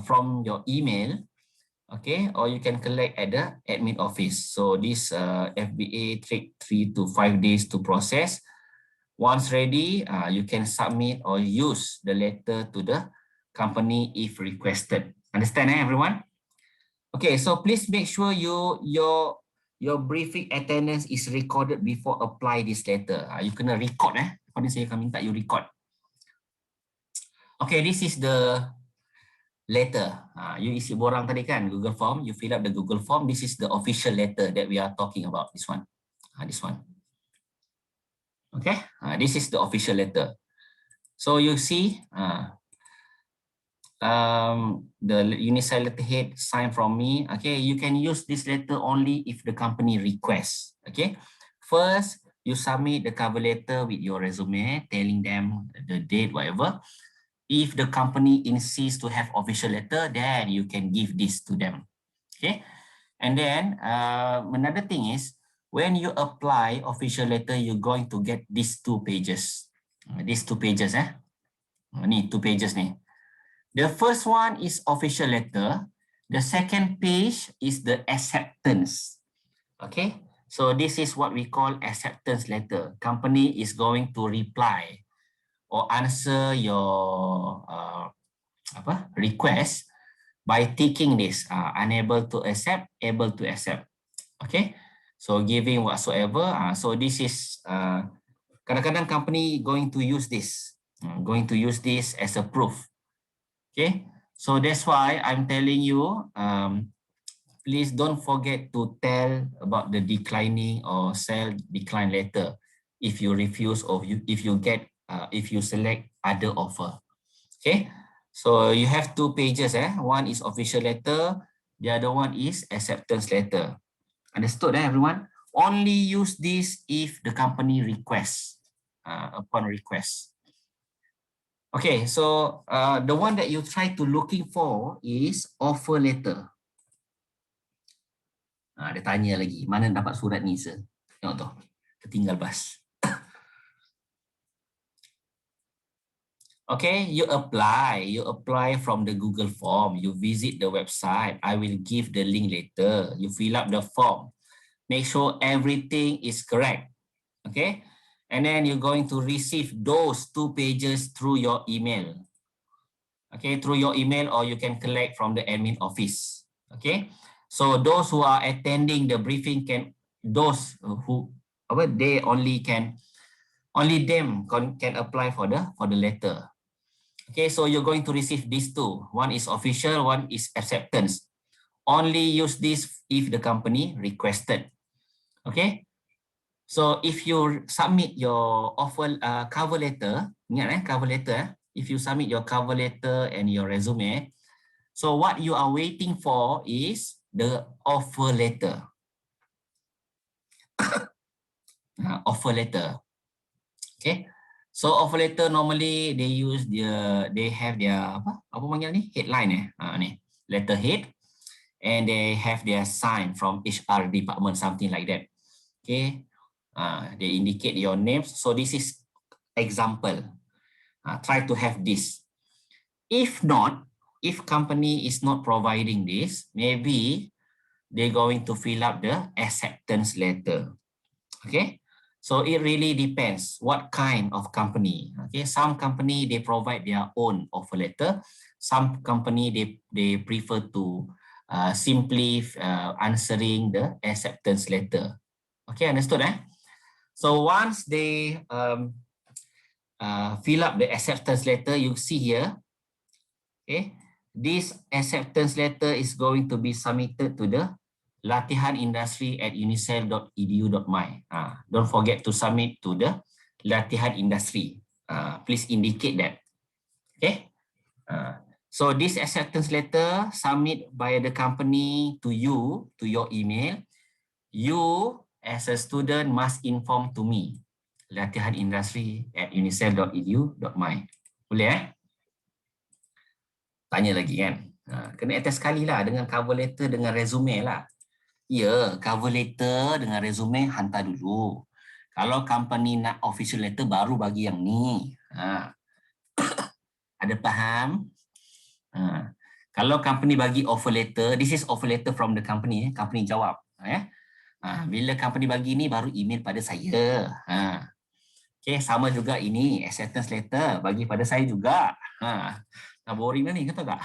from your email. Okay, or you can collect at the admin office. So this FBA take 3 to 5 days to process. Once ready, you can submit or use the letter to the company if requested. Understand, everyone? Okay, so please make sure your briefing attendance is recorded before apply this letter. You kena record Pada saya akan minta you record. Okay, this is the letter. You isi borang tadi kan, Google Form. You fill up the Google Form. This is the official letter that we are talking about. This one. This one. Okay. This is the official letter. So you see the UNICEF letterhead signed from me. Okay. You can use this letter only if the company requests. Okay. First, you submit the cover letter with your resume, telling them the date, whatever. If the company insists to have official letter, then you can give this to them. Okay. And then another thing is, when you apply official letter, you're going to get these 2 pages. These 2 pages. Ni 2 pages ni. The first one is official letter. The second page is the acceptance. Okay, so this is what we call acceptance letter. Company is going to reply or answer your request by ticking this, unable to accept, able to accept. Okay, so giving whatsoever. So this is kadang-kadang company going to use this, as a proof. Okay, so that's why I'm telling you, please don't forget to tell about the declining or sell decline letter if you refuse or if you select other offer. Okay, so you have 2 pages. One is official letter, the other one is acceptance letter. Understood, everyone? Only use this if the company requests, upon request. Okay, so the one that you try to looking for is offer letter. Dia tanya lagi, mana dapat surat ni, sir? Tengok tu, tertinggal bas. Okay, you apply from the Google form, you visit the website. I will give the link later. You fill up the form. Make sure everything is correct. Okay, and then you're going to receive those 2 pages through your email. Okay, through your email, or you can collect from the admin office. Okay, so those who are attending the briefing only them can apply for the letter. Okay, so you're going to receive these 2. One is official, one is acceptance. Only use this if the company requested. Okay, so if you submit your offer cover letter, ingat cover letter. If you submit your cover letter and your resume, so what you are waiting for is the offer letter. Offer letter. Okay, so offer letter normally they have their apa panggil ni, headline ni, letter head, and they have their sign from HR department, something like that. Okay, they indicate your names. So this is example. Try to have this. If not, if company is not providing this, maybe they're going to fill up the acceptance letter. Okay, so it really depends what kind of company. Okay, some company they provide their own offer letter. Some company they prefer to simply answering the acceptance letter. Okay, understood? So once they fill up the acceptance letter, you see here. Okay, this acceptance letter is going to be submitted to the latihanindustry@unicel.edu.my. Don't forget to submit to the Latihan Industry. Please indicate that. Okay. So this acceptance letter submit by the company to you, to your email. You as a student must inform to me, latihanindustry@unicel.edu.my. Boleh Tanya lagi kan? Kena attach sekali lah dengan cover letter dengan resume lah. Ya, cover letter dengan resume hantar dulu. Kalau company nak official letter baru bagi yang ni. Ada faham? Kalau company bagi offer letter, this is offer letter from the company. Company jawab. Bila company bagi ni baru email pada saya. Okay, sama juga ini acceptance letter bagi pada saya juga. Boring lah ni, kata tak?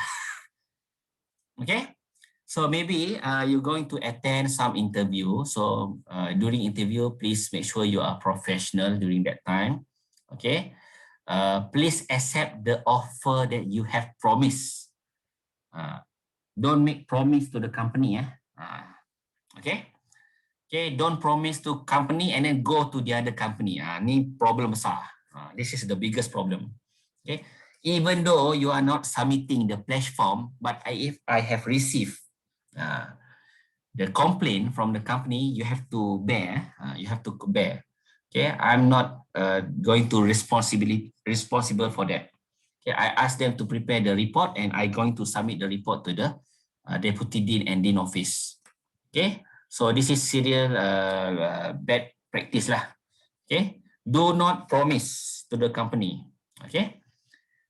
Okay, so maybe you're going to attend some interview. So during interview, please make sure you are professional during that time. Okay, please accept the offer that you have promised. Don't make promise to the company. Okay, don't promise to company and then go to the other company. Ni problem besar. This is the biggest problem. Okay. Even though you are not submitting the pledge form, but if I have received the complaint from the company, you have to bear. Okay, I'm not going to responsible for that. Okay, I ask them to prepare the report, and I'm going to submit the report to the deputy dean and dean office. Okay, so this is serial bad practice lah. Okay, do not promise to the company. Okay.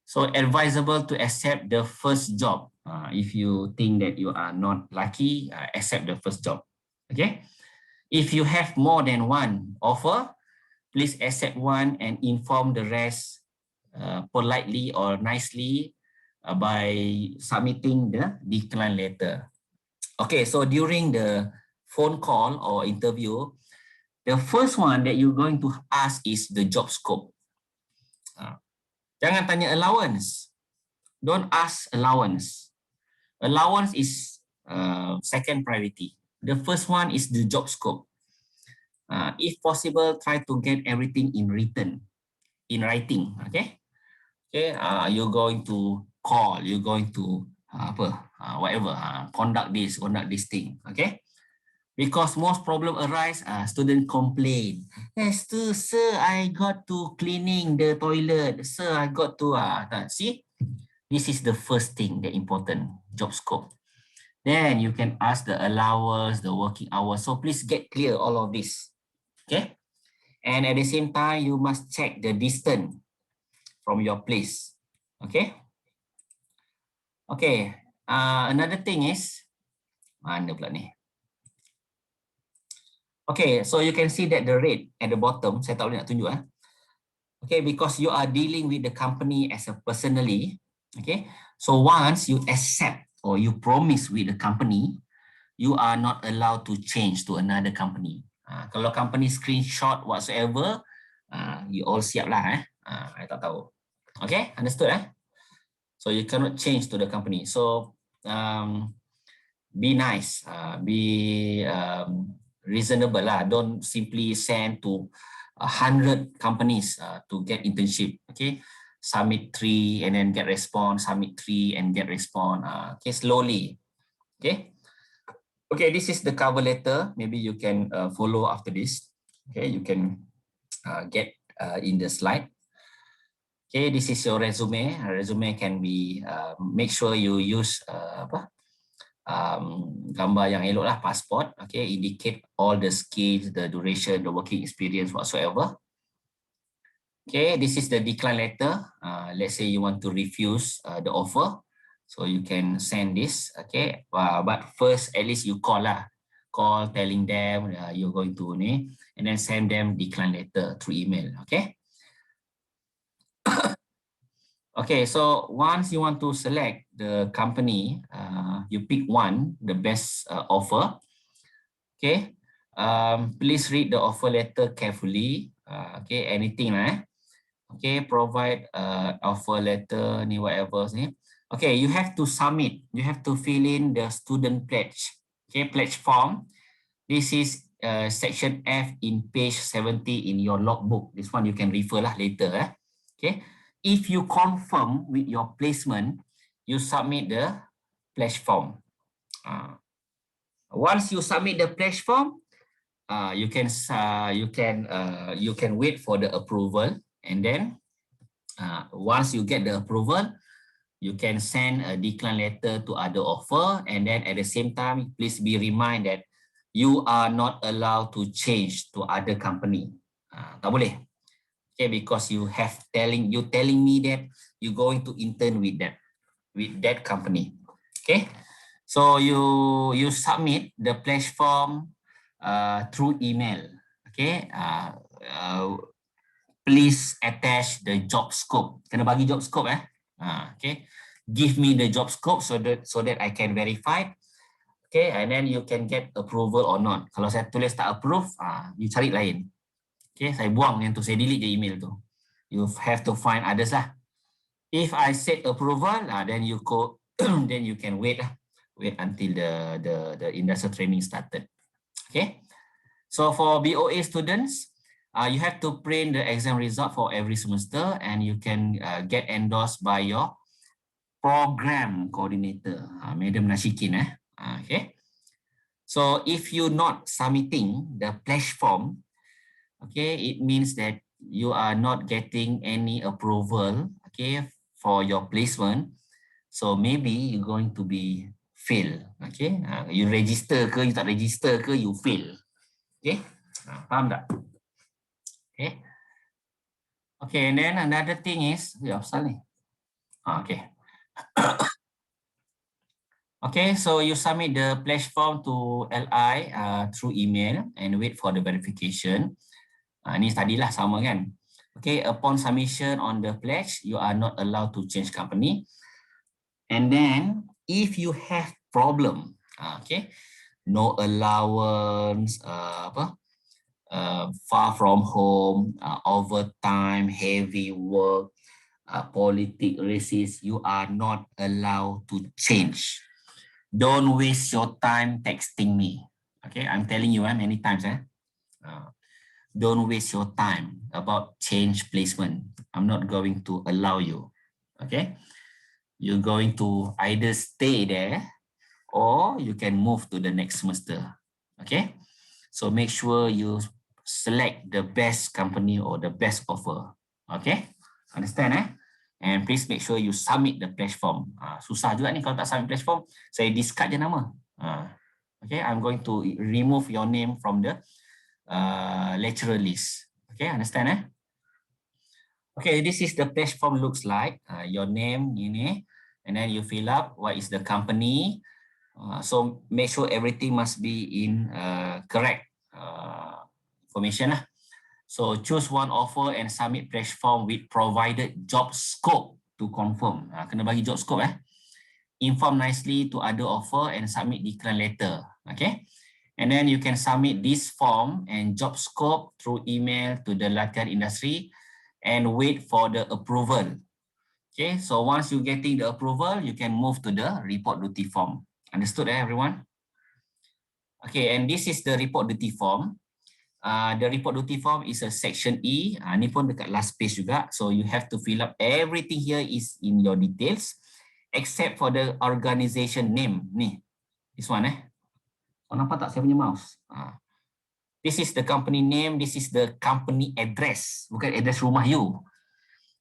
So advisable to accept the first job If you think that you are not lucky, accept the first job. Okay. If you have more than one offer, please accept one and inform the rest politely or nicely by submitting the decline letter. Okay, so during the phone call or interview, the first one that you're going to ask is the job scope. Jangan tanya allowance. Don't ask allowance. Allowance is second priority. The first one is the job scope. If possible, try to get everything in writing. Okay. Okay. You're going to call. You're going to whatever. Conduct this thing. Okay. Because most problem arise, student complain. Yes, sir, I got to cleaning the toilet. Sir, I got to see. This is the first thing, the important job scope. Then you can ask the allowance, the working hours. So please get clear all of this. Okay. And at the same time, you must check the distance from your place. Okay. Okay. Another thing is, mana pula ni? Okay, so you can see that the rate at the bottom, saya tak boleh nak tunjuk. Okay, because you are dealing with the company as a personally. Okay, so once you accept or you promise with the company, you are not allowed to change to another company. Kalau company screenshot whatsoever, you all siap lah. I tak tahu. Okay, understood? So you cannot change to the company. So be nice, be reasonable lah. Don't simply send to 100 companies to get internship. Okay, submit 3 and then get response. Submit 3 and get response. Okay, slowly. Okay. Okay, this is the cover letter. Maybe you can follow after this. Okay, you can get in the slide. Okay, this is your resume. Resume can be make sure you use gambar yang elok lah, passport. Okay, indicate all the skills, the duration, the working experience whatsoever. Okay, this is the decline letter. Let's say you want to refuse the offer, so you can send this. Okay, but first at least you call lah, call telling them you're going to ni, and then send them decline letter through email. Okay. Okay, so once you want to select the company, you pick one, the best offer. Okay, please read the offer letter carefully. Okay, anything lah. Okay, provide offer letter ni whatever ni. Okay, you have to submit. You have to fill in the student pledge. Okay, pledge form. This is section F in page 70 in your logbook. This one you can refer lah later. Okay. If you confirm with your placement, you submit the pledge form. Once you submit the pledge form, you can wait for the approval, and then once you get the approval, you can send a decline letter to other offer, and then at the same time, please be reminded that you are not allowed to change to other company. Tak boleh. Okay, because you telling me that you're going to intern with that company. Okay, so you submit the pledge form through email. Okay, please attach the job scope. Kena bagi job scope okay, give me the job scope so that I can verify. Okay, and then you can get approval or not. Kalau saya tulis tak approve, you cari lain. Okay, saya buang yang tu, saya delete je email tu. You have to find others lah. If I set approval, then you go, then you can wait until the industrial training started. Okay, so for BOA students, you have to print the exam result for every semester, and you can get endorsed by your program coordinator, Madam Nashikin. Okay, so if you're not submitting the pledge form, okay, it means that you are not getting any approval, okay, for your placement. So maybe you're going to be fail. Okay, you register ke, you tak register ke, you fail. Okay, faham tak? Okay. Okay, and then another thing is, okay. Okay, so you submit the pledge form to LI through email and wait for the verification. Ini tadilah sama kan. Okay, upon submission on the pledge, you are not allowed to change company. And then if you have problem, okay, no allowance, far from home, overtime, heavy work, politic races, you are not allowed to change. Don't waste your time texting me. Okay, I'm telling you many times. Don't waste your time about change placement. I'm not going to allow you. Okay, you're going to either stay there or you can move to the next semester. Okay, so make sure you select the best company or the best offer. Okay, understand? And please make sure you submit the pledge form. Susah juga ni kalau tak submit pledge form, saya discard je nama. Okay, I'm going to remove your name from the lecturer list. Okay, understand? Okay, this is the pledge form looks like. Your name ini, and then you fill up what is the company. So make sure everything must be in correct information lah. So choose one offer and submit pledge form with provided job scope to confirm. Kena bagi job scope. Inform nicely to other offer and submit decline letter. Okay. And then you can submit this form and job scope through email to the latihan industry and wait for the approval. Okay. So once you're getting the approval, you can move to the report duty form. Understood, everyone? Okay. And this is the report duty form. The report duty form is a section E. Ni pun dekat last page juga. So you have to fill up everything here is in your details except for the organization name. Ni, this one Oh, nampak tak saya punya mouse? This is the company name. This is the company address. Bukan address rumah you.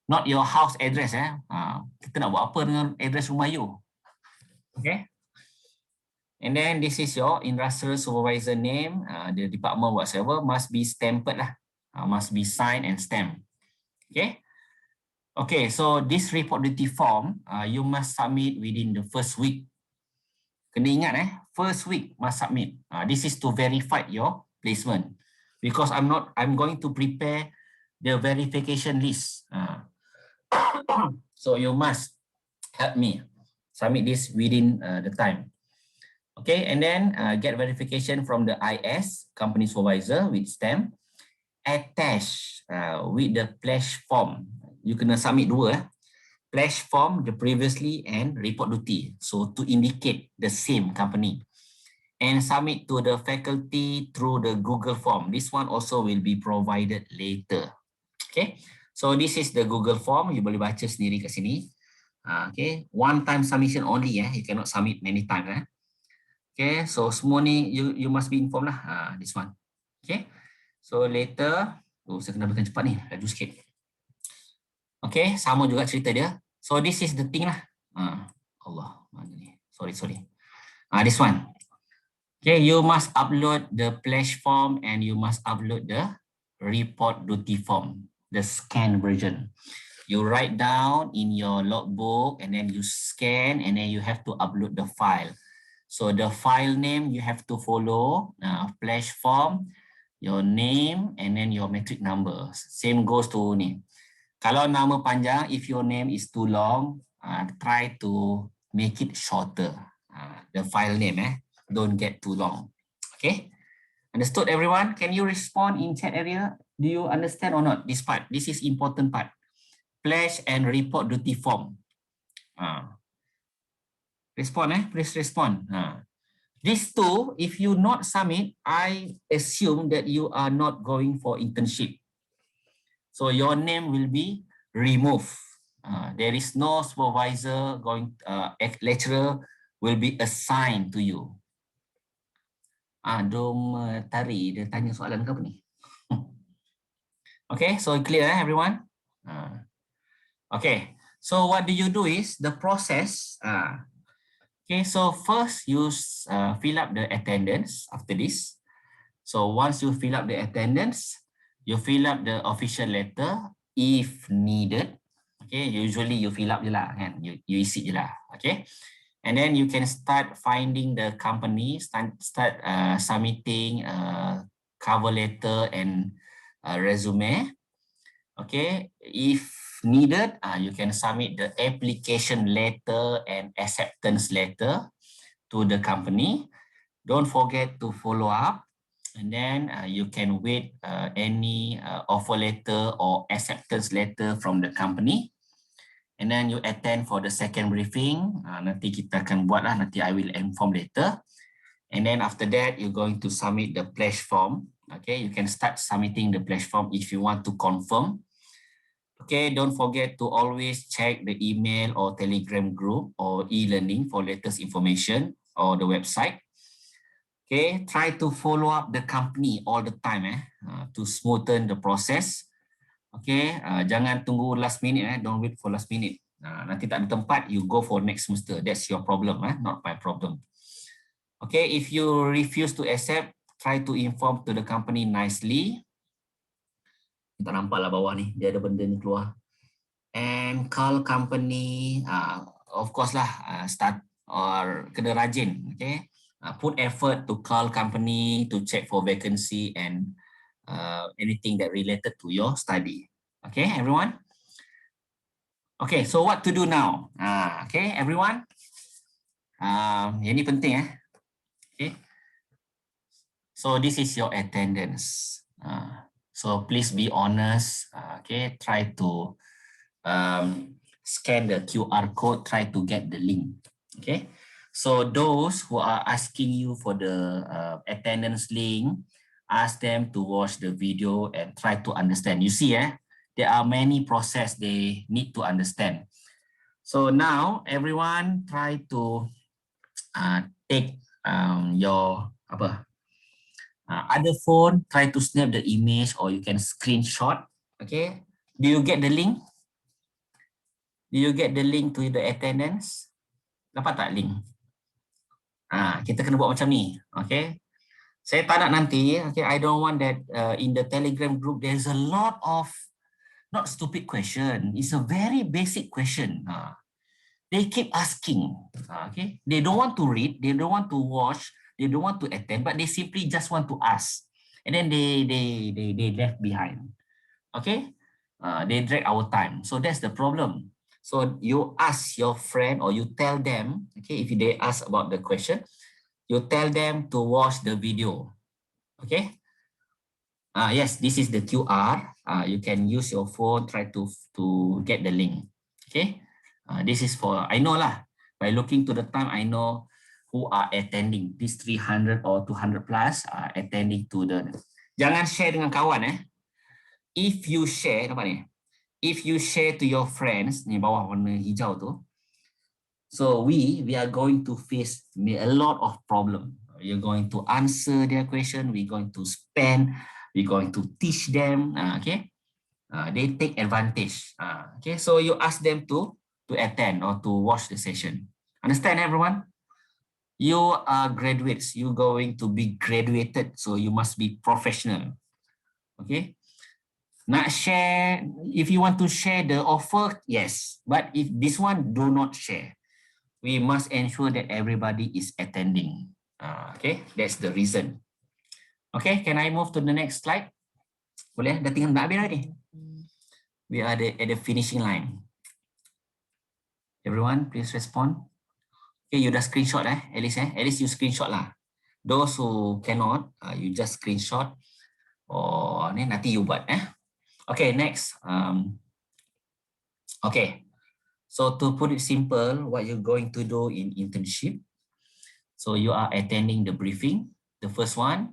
Not your house address. Kita nak buat apa dengan address rumah you? Okay. And then this is your industrial supervisor name, the department whatsoever must be stamped lah, must be signed and stamped. Okay. Okay, so this report duty form, you must submit within the first week. Kena ingat first week must submit. This is to verify your placement because I'm going to prepare the verification list. So you must help me submit this within the time. Okay, and then get verification from the IS, company supervisor with stamp. Attach with the pledge form. You kena submit dua. Pledge form, the previously and report duty. So to indicate the same company. And submit to the faculty through the Google form. This one also will be provided later. Okay, so this is the Google form. You boleh baca sendiri kat sini. Okay, one time submission only. You cannot submit many times. Okay, so semua ni you must be informed lah. This one. Okay, so later, saya kena berikan cepat ni, laju sikit. Okay, sama juga cerita dia. So this is the thing lah. Allah, mana ni? Sorry. This one. Okay, you must upload the pledge form and you must upload the report duty form, the scan version. You write down in your logbook and then you scan and then you have to upload the file. So the file name you have to follow, pledge form, your name, and then your metric number. Same goes to ni. Kalau nama panjang, if your name is too long, try to make it shorter. The file name, don't get too long. Okay? Understood, everyone? Can you respond in chat area? Do you understand or not this part? This is important part. Pledge and report duty form. Respond, please respond. These two, if you not submit, I assume that you are not going for internship. So your name will be removed. There is no supervisor going, lecturer will be assigned to you. Dom Tari, dia tanya soalan ke apa ni? Okay, so clear everyone? Okay, so what do you do is the process. Okay, so first you fill up the attendance after this. So once you fill up the attendance, you fill up the official letter if needed. Okay, usually you fill up je lah, kan? You isi je lah. Okay, And then you can start finding the company, start submitting cover letter and resume. Okay, if needed, you can submit the application letter and acceptance letter to the company. Don't forget to follow up, and then you can wait any offer letter or acceptance letter from the company. And then you attend for the second briefing. Nanti kita akan buat lah, nanti I will inform later. And then after that, you're going to submit the pledge form. Okay, you can start submitting the pledge form if you want to confirm. Okay, don't forget to always check the email or Telegram group or e-learning for latest information or the website. Okay, try to follow up the company all the time to smoothen the process. Okay, jangan tunggu last minute, don't wait for last minute. Nanti tak ada tempat, you go for next semester. That's your problem, not my problem. Okay, if you refuse to accept, try to inform to the company nicely. Tak nampak lah bawah ni, dia ada benda ni keluar. And call company, of course lah, start or kena rajin, okay? Put effort to call company to check for vacancy and anything that related to your study. Okay, everyone? Okay, so what to do now? Okay, everyone? Yang ni penting Okay. So this is your attendance. So please be honest. Okay, try to scan the QR code, try to get the link. Okay, so those who are asking you for the attendance link, ask them to watch the video and try to understand. You see, there are many processes they need to understand. So now everyone try to take your other phone, try to snap the image or you can screenshot. Okay, do you get the link? Do you get the link to the attendance? Dapat tak link? Kita kena buat macam ni. Okay, saya tak nak nanti. Okay, I don't want that in the Telegram group there's a lot of not stupid question. It's a very basic question. They keep asking. Okay, they don't want to read, they don't want to watch, they don't want to attend, but they simply just want to ask, and then they left behind. Okay, they drag our time. So that's the problem. So you ask your friend or you tell them. Okay, if they ask about the question, you tell them to watch the video. Okay. Yes, this is the QR. You can use your phone, try to get the link. Okay. This is for, I know lah, by looking to the time, I know who are attending. This 300 or 200 plus are attending to the, jangan share dengan kawan If you share, nampak ni? If you share to your friends, ni bawah warna hijau tu, so we are going to face a lot of problem. You're going to answer their question, we're going to spend, we're going to teach them, okay? They take advantage. Okay, so you ask them to attend or to watch the session. Understand, everyone? You are graduates. You're going to be graduated, so you must be professional. Okay. Not share. If you want to share the offer, yes. But if this one, do not share. We must ensure that everybody is attending. Okay, that's the reason. Okay, can I move to the next slide? Boleh? Dah tinggal nak habis dah ni. We are at the finishing line. Everyone, please respond. Okay, you dah screenshot at least you screenshot lah. Those who cannot, you just screenshot. Or nanti you buat Okay, next. Okay, so to put it simple, what you're going to do in internship. So you are attending the briefing, the first one,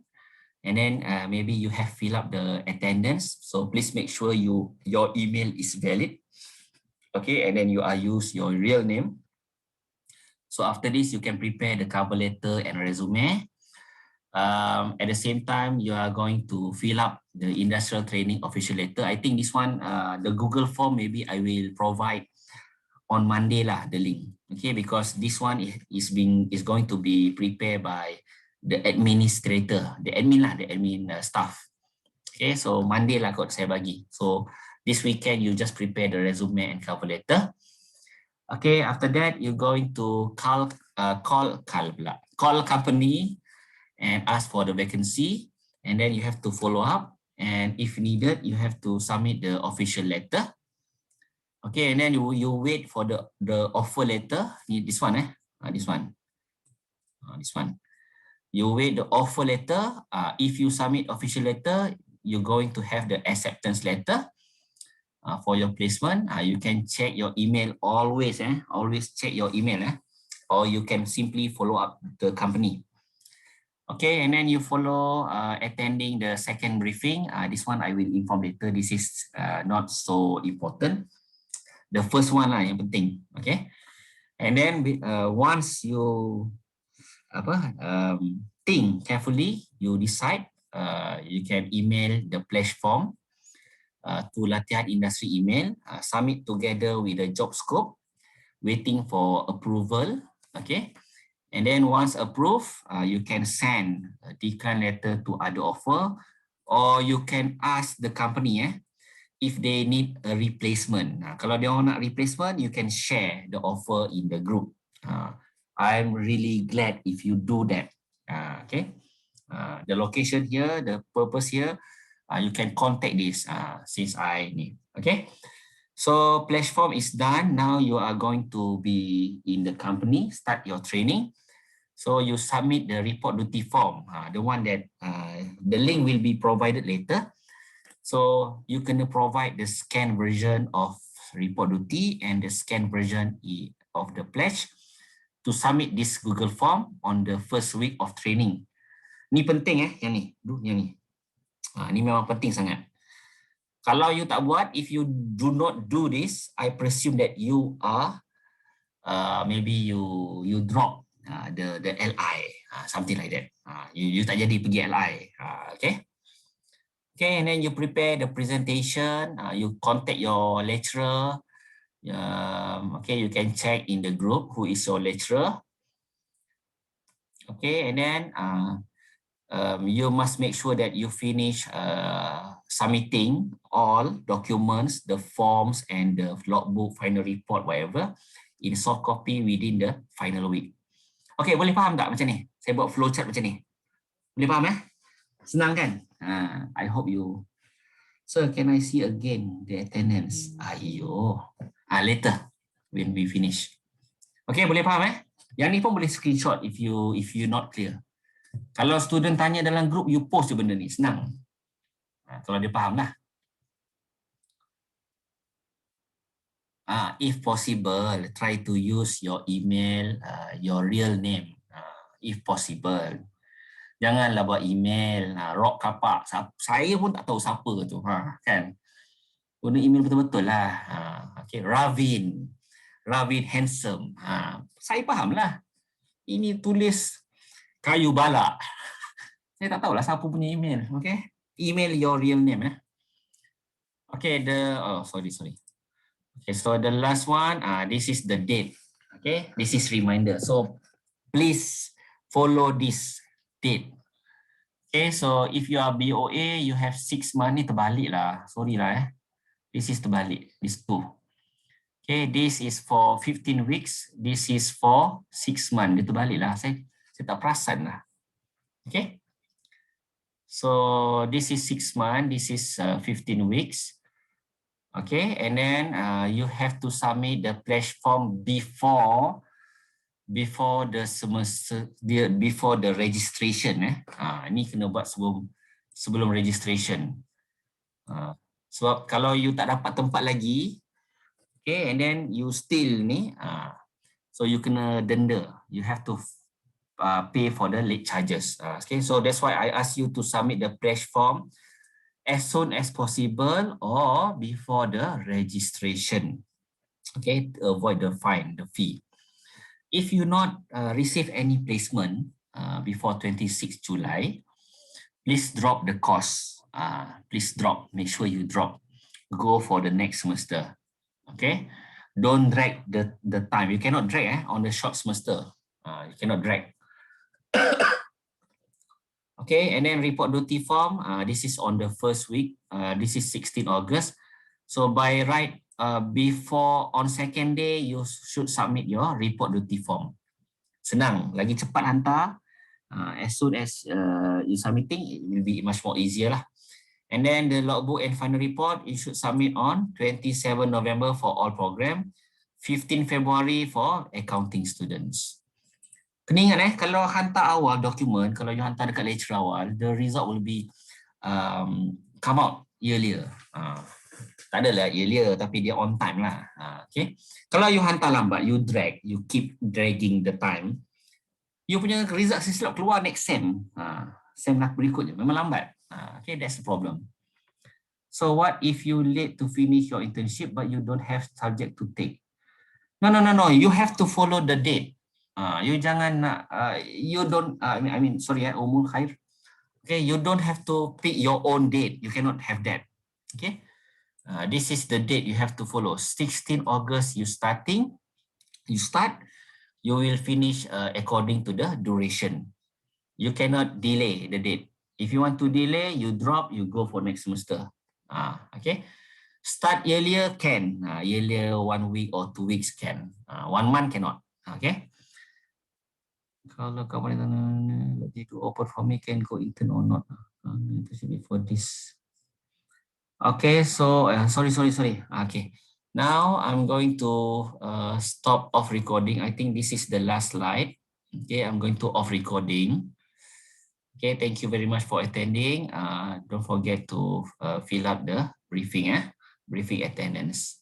and then maybe you have fill up the attendance. So please make sure your email is valid. Okay, and then you are use your real name. So after this, you can prepare the cover letter and resume. At the same time, you are going to fill up the industrial training official letter. I think this one, the Google form, maybe I will provide on Monday lah, the link. Okay, because this one is going to be prepared by the administrator, the admin staff. Okay, so Monday lah kot saya bagi. So this weekend you just prepare the resume and cover letter. Okay, after that you're going to call call company and ask for the vacancy, and then you have to follow up, and if needed you have to submit the official letter. Okay, and then you wait for the offer letter. This one, this one. This one. You wait the offer letter. If you submit official letter, you're going to have the acceptance letter for your placement. You can check your email always. Always check your email. Or you can simply follow up the company. Okay, and then you follow attending the second briefing. This one I will inform later. This is not so important. The first one lah yang penting. Okay, and then once you think carefully, you decide. You can email the pledge form to Latihan Industri email. Submit together with the job scope. Waiting for approval. Okay. And then once approved, you can send a decline letter to other offer, or you can ask the company if they need a replacement. Kalau dia orang nak replacement, you can share the offer in the group. I'm really glad if you do that. Okay, the location here, the purpose here, you can contact this since I need. Okay. So pledge form is done. Now you are going to be in the company, start your training. So you submit the report duty form, the one that the link will be provided later. So you can provide the scanned version of report duty and the scanned version of the pledge to submit this Google form on the first week of training. Ni penting yang ni. Ni memang penting sangat. Kalau you tak buat, if you do not do this, I presume that you are maybe you drop the LI, something like that. You tak jadi pergi LI. Okay. Okay, and then you prepare the presentation. You contact your lecturer. Okay, you can check in the group who is your lecturer. Okay, and then you must make sure that you finish submitting all documents, the forms and the logbook, final report, whatever, in soft copy within the final week. Okay, boleh faham tak macam ni? Saya buat flowchart macam ni. Boleh faham Senang kan? I hope you. Sir, can I see again the attendance? Ayo. Later when we finish. Okay, boleh faham Yang ni pun boleh screenshot if you not clear. Kalau student tanya dalam group, you post je benda ni, senang. Kalau dia faham lah. If possible, try to use your email, your real name, if possible. Janganlah buat email, rock kapak. Saya pun tak tahu siapa tu, kan? Guna email betul-betul lah. Okay, Ravin Handsome. Saya faham lah. Ini tulis kayu balak. Saya tak tahulah siapa punya email. Okay, email your real name. Okay, sorry. Okay, so the last one, this is the date. Okay, this is reminder. So please follow this date. Okay, so if you are BOA, you have 6 months. Ni terbalik lah. Sorry lah This is terbalik. This 2. Okay, this is for 15 weeks. This is for 6 months. Dia terbalik lah. Saya tak perasan lah. Okay. So this is 6 months. This is 15 weeks. Okay, and then you have to submit the pledge form before the semester, before the registration. Ini kena buat sebelum registration. Sebab kalau you tak dapat tempat lagi, okay, and then you still ni, so you kena denda. You have to pay for the late charges. Okay, so that's why I ask you to submit the pledge form as soon as possible or before the registration. Okay, to avoid the fine, the fee. If you not receive any placement before 26 July, please drop the course. Please drop. Make sure you drop. Go for the next semester. Okay, don't drag the time. You cannot drag on the short semester. You cannot drag. Okay, and then report duty form. This is on the first week. This is 16 August. So by right, before on second day, you should submit your report duty form. Senang, lagi cepat hantar. As soon as you submitting, it will be much more easier lah. And then the logbook and final report, you should submit on 27 November for all program, 15 February for accounting students. Kena ingat kalau hantar awal dokumen, kalau you hantar dekat lecture awal, the result will be come out earlier. Tak adalah earlier, tapi dia on time lah. Okay. Kalau you hantar lambat, you drag, you keep dragging the time, you punya result silap keluar next sem. Sem nak berikutnya, memang lambat. Okay, that's the problem. So what if you late to finish your internship but you don't have subject to take? No. You have to follow the date. You jangan you don't. Sorry, umul khair. Okay, you don't have to pick your own date. You cannot have that. Okay, this is the date you have to follow. 16 August you starting. You start. You will finish according to the duration. You cannot delay the date. If you want to delay, you drop. You go for next semester. Okay. Start earlier can, earlier 1 week or 2 weeks can, 1 month cannot. Okay. Kalau kamu let to open for me, can go intern or not? For this. Okay, so sorry. Okay, now I'm going to stop off recording. I think this is the last slide. Okay, I'm going to off recording. Okay, thank you very much for attending. Don't forget to fill up the briefing, briefing attendance.